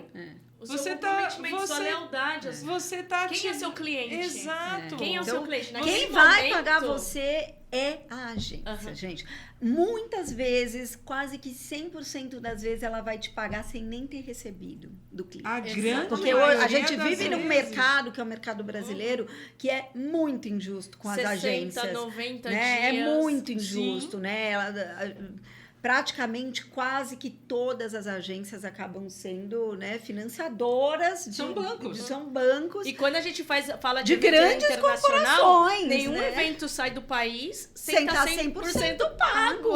S1: Você tá sua lealdade.
S2: Você tá
S1: quem é seu cliente?
S2: Exato.
S1: Quem é o seu cliente?
S3: Quem vai pagar você é a agência, gente. Muitas vezes, quase que 100% das vezes, ela vai te pagar sem nem ter recebido do cliente. Porque hoje a gente vive num mercado, que é o mercado brasileiro, que é muito injusto com as
S1: 60,
S3: agências.
S1: 90
S3: dias. É muito injusto, né? Praticamente quase que todas as agências acabam sendo, né, financiadoras são bancos.
S1: E quando a gente fala
S3: de grandes corporações,
S1: nenhum evento sai do país sem estar 100% pago.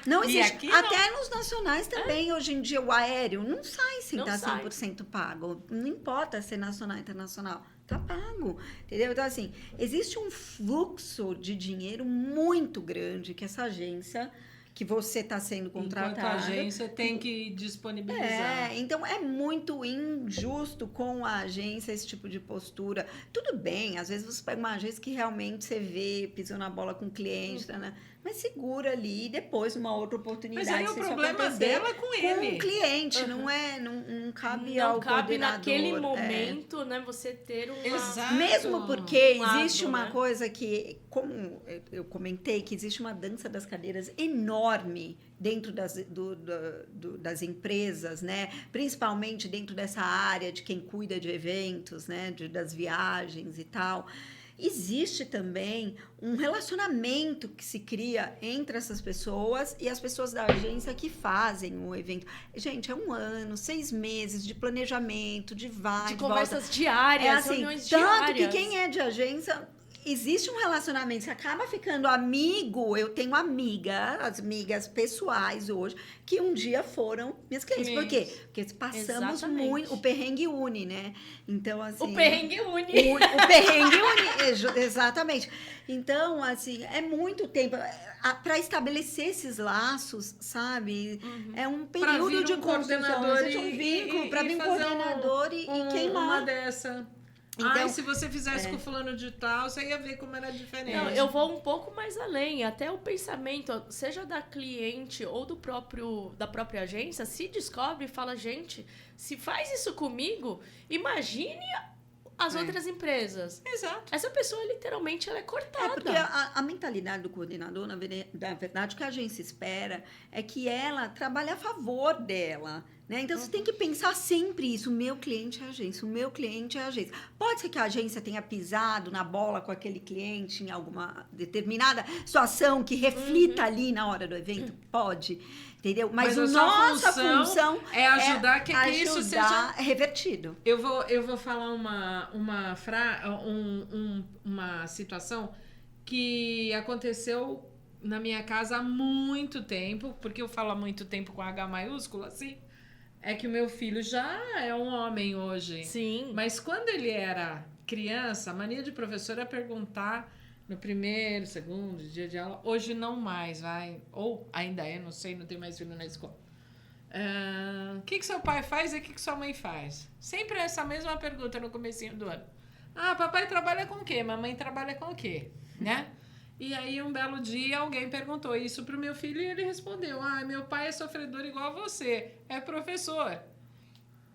S3: Não existe. Até nos nacionais também, hoje em dia, o aéreo não sai sem estar 100% pago. Não importa se é nacional ou internacional. Tá pago, entendeu? Então, assim, existe um fluxo de dinheiro muito grande que essa agência que você está sendo contratado.
S2: Enquanto a agência tem que disponibilizar.
S3: Então é muito injusto com a agência esse tipo de postura. Tudo bem, às vezes você pega uma agência que realmente você vê, pisou na bola com o cliente, né? Mas segura ali e depois uma outra oportunidade.
S2: Mas aí o problema dela é com ele.
S3: Com o cliente, não cabe
S1: não
S3: ao
S1: cabe
S3: coordenador.
S1: Naquele momento, né, você ter uma...
S2: Exato.
S3: Mesmo porque existe uma coisa que, como eu comentei, que existe uma dança das cadeiras enorme dentro das empresas, né? Principalmente dentro dessa área de quem cuida de eventos, né? Das viagens e tal. Existe também um relacionamento que se cria entre essas pessoas e as pessoas da agência que fazem o evento. Gente, é 1 ano, 6 meses de planejamento, de
S1: conversas diárias, reuniões diárias.
S3: Tanto que quem é de agência... Existe um relacionamento, você acaba ficando amigo. Eu tenho as amigas pessoais hoje, que um dia foram minhas clientes. Por quê? Porque passamos muito. O perrengue une, né? Então, assim.
S1: O perrengue une.
S3: O perrengue une, exatamente. Então, assim, é muito tempo. Para estabelecer esses laços, sabe? É um período de construção. Existe um vínculo para vir um coordenador e queimar.
S2: Uma dessa. Então, se você fizesse com o fulano de tal, você ia ver como era diferente.
S1: Não, eu vou um pouco mais além. Até o pensamento, seja da cliente ou da própria agência, se descobre e fala, gente, se faz isso comigo, imagine as outras empresas.
S2: Exato.
S1: Essa pessoa, literalmente, ela é cortada.
S3: Porque a mentalidade do coordenador, na verdade, o que a agência espera é que ela trabalhe a favor dela. Né? Então, você tem que pensar sempre isso. O meu cliente é a agência, o meu cliente é a agência. Pode ser que a agência tenha pisado na bola com aquele cliente em alguma determinada situação que reflita ali na hora do evento? Pode, entendeu? Mas a nossa função
S2: é ajudar que isso seja
S3: revertido.
S2: Eu vou falar uma situação que aconteceu na minha casa há muito tempo, porque eu falo há muito tempo com H maiúsculo, assim. É que o meu filho já é um homem hoje.
S1: Sim.
S2: Mas quando ele era criança, a mania de professor é perguntar no primeiro, segundo dia de aula. Hoje não mais, vai. Ou ainda é, não sei, não tem mais filho na escola. O que seu pai faz e o que sua mãe faz? Sempre essa mesma pergunta no comecinho do ano. Papai trabalha com o quê? Mamãe trabalha com o quê? Né? E aí, um belo dia, alguém perguntou isso pro meu filho e ele respondeu: meu pai é sofredor igual a você, é professor.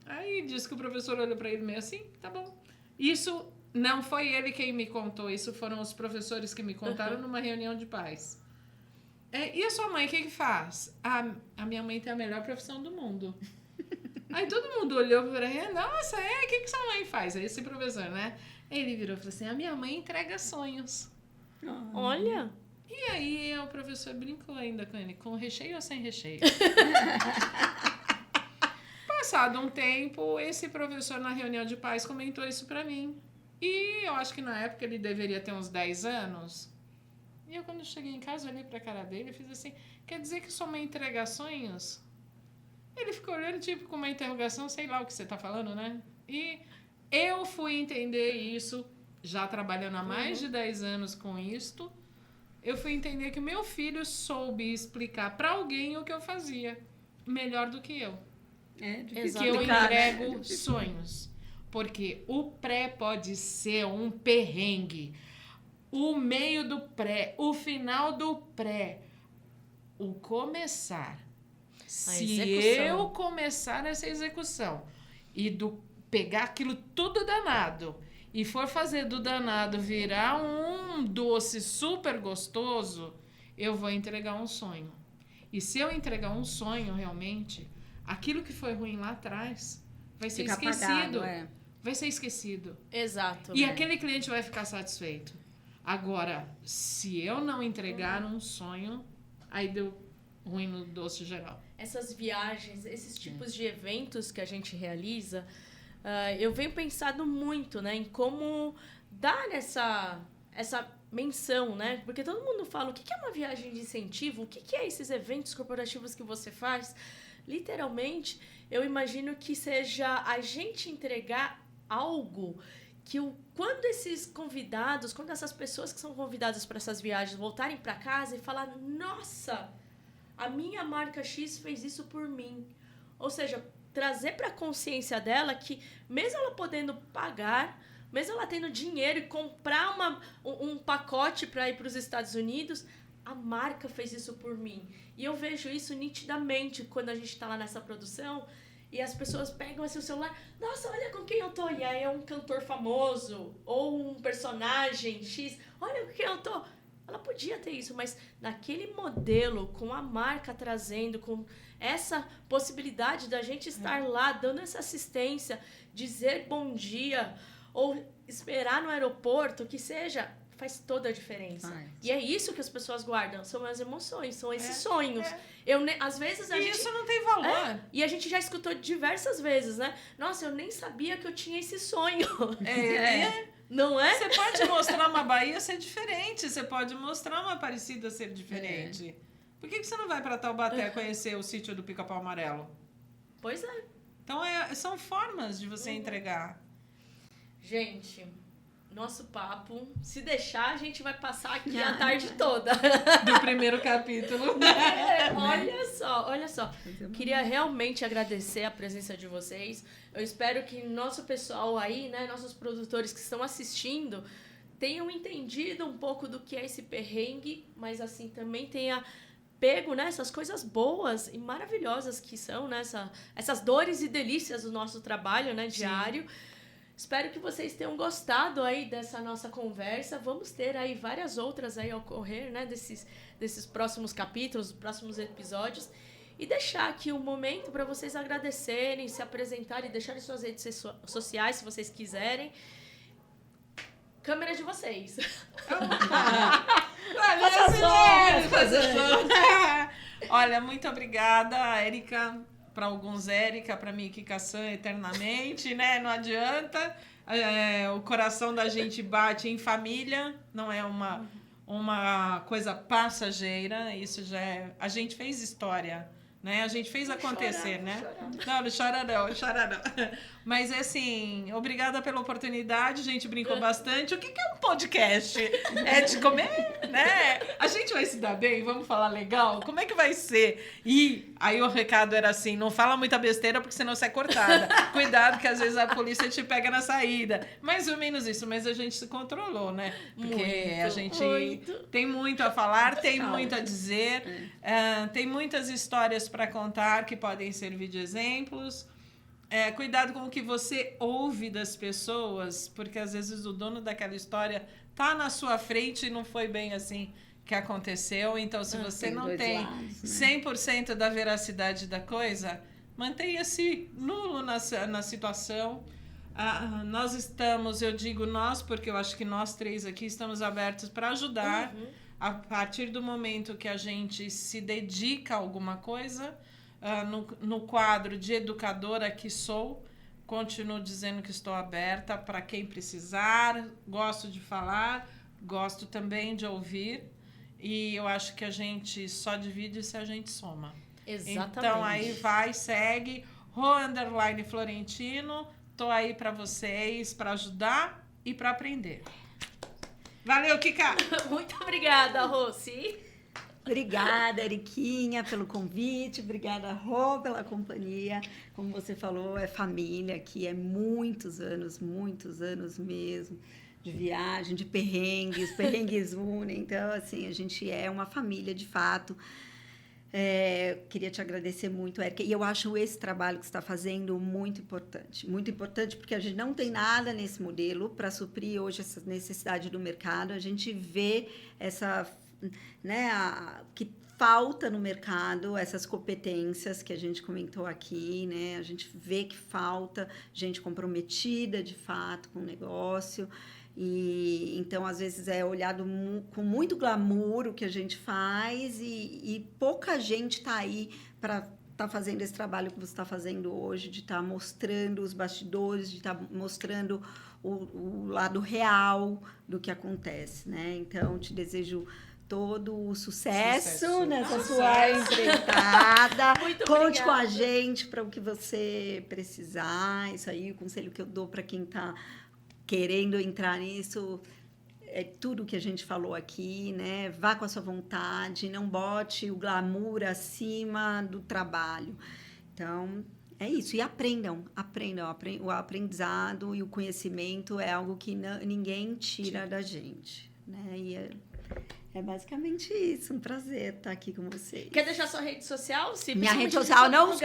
S2: Aí disse que o professor olhou para ele meio assim, tá bom. Isso não foi ele quem me contou, isso foram os professores que me contaram numa reunião de pais. E a sua mãe, o que faz? A minha mãe tem a melhor profissão do mundo. Aí todo mundo olhou para ele, nossa, o que sua mãe faz? Aí esse professor, né? Ele virou e falou assim: a minha mãe entrega sonhos.
S1: Olha!
S2: E aí o professor brincou ainda com ele, com recheio ou sem recheio? Passado um tempo, esse professor na reunião de pais comentou isso pra mim. E eu acho que na época ele deveria ter uns 10 anos. E eu, quando cheguei em casa, olhei pra cara dele e fiz assim: quer dizer que sua mãe entrega sonhos? Ele ficou olhando tipo com uma interrogação, sei lá o que você tá falando, né? E eu fui entender isso, já trabalhando há mais de 10 anos com isto. Eu fui entender que o meu filho soube explicar pra alguém o que eu fazia melhor do que eu. Que eu entrego sonhos. Porque o pré pode ser um perrengue. O meio do pré, o final do pré, o começar. Se eu começar essa execução e pegar aquilo tudo danado e for fazer do danado virar um doce super gostoso, eu vou entregar um sonho. E se eu entregar um sonho realmente, aquilo que foi ruim lá atrás vai ser esquecido.
S3: Apagado,
S2: Vai ser esquecido.
S1: Exato.
S2: E aquele cliente vai ficar satisfeito. Agora, se eu não entregar um sonho, aí deu ruim no doce geral.
S1: Essas viagens, esses tipos de eventos que a gente realiza, eu venho pensando muito, né, em como dar essa menção, né? Porque todo mundo fala, o que é uma viagem de incentivo? O que é esses eventos corporativos que você faz? Literalmente, eu imagino que seja a gente entregar algo que quando esses convidados, quando essas pessoas que são convidadas para essas viagens voltarem para casa e falar, nossa, a minha marca X fez isso por mim. Ou seja, trazer para a consciência dela que mesmo ela podendo pagar, mesmo ela tendo dinheiro e comprar um pacote para ir para os Estados Unidos, a marca fez isso por mim. E eu vejo isso nitidamente quando a gente está lá nessa produção e as pessoas pegam assim o celular, nossa, olha com quem eu tô. E aí é um cantor famoso ou um personagem X, olha com quem eu tô. Ela podia ter isso, mas naquele modelo, com a marca trazendo, com essa possibilidade da gente estar lá, dando essa assistência, dizer bom dia, ou esperar no aeroporto, que seja, faz toda a diferença. E é isso que as pessoas guardam, são as emoções, são esses sonhos. Às vezes a gente...
S2: Isso não tem valor.
S1: E a gente já escutou diversas vezes, né? Nossa, eu nem sabia que eu tinha esse sonho. Não é?
S2: Você pode mostrar uma Bahia ser diferente, você pode mostrar uma Aparecida ser diferente. Por que você não vai para Taubaté conhecer o sítio do Pica-Pau Amarelo?
S1: Pois é.
S2: Então, são formas de você entregar.
S1: Gente, nosso papo, se deixar, a gente vai passar aqui a tarde toda.
S2: Do primeiro capítulo.
S1: Olha só. Queria realmente agradecer a presença de vocês. Eu espero que nosso pessoal aí, né, nossos produtores que estão assistindo, tenham entendido um pouco do que é esse perrengue, mas assim, também tenha pego, né, essas coisas boas e maravilhosas que são, né, essas dores e delícias do nosso trabalho, né, diário. Espero que vocês tenham gostado aí dessa nossa conversa. Vamos ter aí várias outras aí ao ocorrer, né, desses próximos capítulos, próximos episódios. E deixar aqui um momento para vocês agradecerem, se apresentarem, deixarem suas redes sociais, se vocês quiserem. Câmera de vocês.
S2: Olha, muito obrigada, Érica. Para alguns, Érica, para mim, Kika-san, eternamente, né? Não adianta. O coração da gente bate em família, não é uma coisa passageira. Isso já é... A gente fez história né? A gente fez acontecer, né?
S1: Chorar.
S2: Não chora não. Mas, assim, obrigada pela oportunidade, a gente brincou bastante. O que é um podcast? É de comer, né? A gente vai se dar bem? Vamos falar legal? Como é que vai ser? E aí o recado era assim, não fala muita besteira porque senão você é cortada. Cuidado que às vezes a polícia te pega na saída. Mais ou menos isso, mas a gente se controlou, né? Porque a gente tem muito a falar, tem muito a dizer, tem muitas histórias para contar que podem servir de exemplos. Cuidado com o que você ouve das pessoas, porque às vezes o dono daquela história tá na sua frente e não foi bem assim que aconteceu. Então, se você não tem 100% da veracidade da coisa, mantenha-se nulo na situação. Nós estamos, eu digo nós, porque eu acho que nós três aqui estamos abertos para ajudar. A partir do momento que a gente se dedica a alguma coisa, no quadro de educadora que sou, continuo dizendo que estou aberta para quem precisar, gosto de falar, gosto também de ouvir, e eu acho que a gente só divide se a gente soma.
S1: Exatamente.
S2: Então aí segue, @Florentino, tô aí para vocês, para ajudar e para aprender. Valeu, Kika!
S1: Muito obrigada, Rossi.
S3: Obrigada, Eriquinha, pelo convite. Obrigada, Rô, pela companhia. Como você falou, é família aqui, é muitos anos mesmo, de viagem, de perrengues, perrengues unem. Então, assim, a gente é uma família, de fato. Queria te agradecer muito, Érica. E eu acho esse trabalho que você está fazendo muito importante, porque a gente não tem nada nesse modelo para suprir hoje essa necessidade do mercado. A gente vê essa... né, que falta no mercado essas competências que a gente comentou aqui, né? A gente vê que falta gente comprometida de fato com o negócio, e então às vezes é olhado com muito glamour o que a gente faz, e pouca gente está aí para estar fazendo esse trabalho que você está fazendo hoje, de estar mostrando os bastidores, de estar mostrando o lado real do que acontece, né? Então te desejo todo o sucesso nessa sua empreitada. Conte com a gente para o que você precisar. Isso aí, o conselho que eu dou para quem está querendo entrar nisso é tudo que a gente falou aqui, né? Vá com a sua vontade, não bote o glamour acima do trabalho. Então, é isso. E aprendam. O aprendizado e o conhecimento é algo que ninguém tira da gente, né? E é basicamente isso, um prazer estar aqui com vocês.
S1: Quer deixar sua rede social?
S3: Minha rede social, não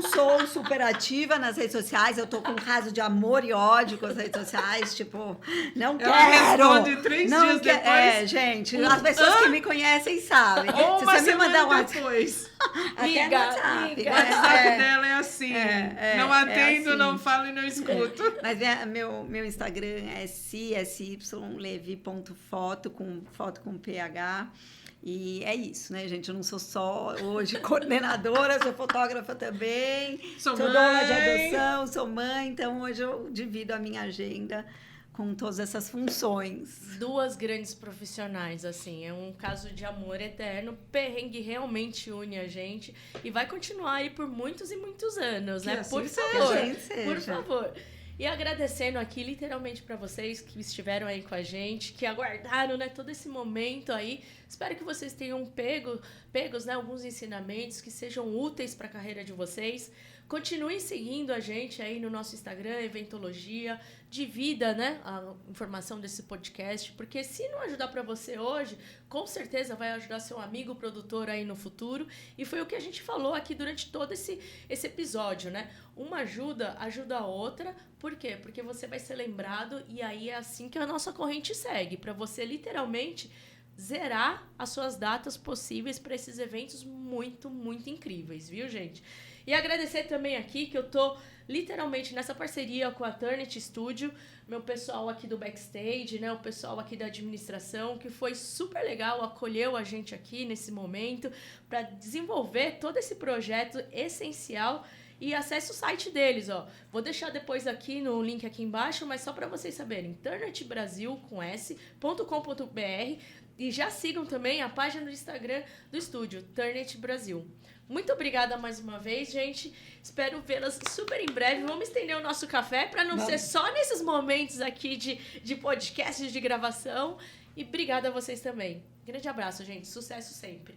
S3: sou super ativa nas redes sociais, eu tô com um caso de amor e ódio com as redes sociais, tipo, não quero.
S2: Ela responde 3 dias depois.
S3: Gente, as pessoas que me conhecem sabem.
S2: Ou
S3: se
S2: uma
S3: você me mandar um
S2: depois.
S3: Até no WhatsApp.
S2: O WhatsApp dela é assim, não atendo, assim. Não falo e não escuto.
S3: Mas meu Instagram é csylevy.foto, com foto com PH. E é isso, né, gente? Eu não sou só hoje coordenadora, sou fotógrafa também. Sou dona de adoção, sou mãe. Então, hoje eu divido a minha agenda com todas essas funções.
S1: 2 grandes profissionais, assim. É um caso de amor eterno. Perrengue realmente une a gente. E vai continuar aí por muitos e muitos anos, né?
S3: Assim
S1: por favor. Por favor. E agradecendo aqui, literalmente, para vocês que estiveram aí com a gente, que aguardaram, né, todo esse momento aí. Espero que vocês tenham pegos, né, alguns ensinamentos que sejam úteis para a carreira de vocês. Continuem seguindo a gente aí no nosso Instagram, Eventologia. Divida, né, a informação desse podcast, porque se não ajudar para você hoje, com certeza vai ajudar seu amigo produtor aí no futuro. E foi o que a gente falou aqui durante todo esse episódio, né? Uma ajuda a outra. Por quê? Porque você vai ser lembrado, e aí é assim que a nossa corrente segue, para você literalmente zerar as suas datas possíveis para esses eventos muito, muito incríveis, viu, gente? E agradecer também aqui que eu tô literalmente nessa parceria com a Turnit Studio, meu pessoal aqui do backstage, né, o pessoal aqui da administração, que foi super legal, acolheu a gente aqui nesse momento para desenvolver todo esse projeto essencial e acesse o site deles, ó. Vou deixar depois aqui no link aqui embaixo, mas só para vocês saberem, turnitbrasil.com.br, e já sigam também a página do Instagram do estúdio, Turnit Brasil. Muito obrigada mais uma vez, gente. Espero vê-las super em breve. Vamos estender o nosso café para não ser só nesses momentos aqui de podcasts, de gravação. E obrigada a vocês também. Grande abraço, gente. Sucesso sempre.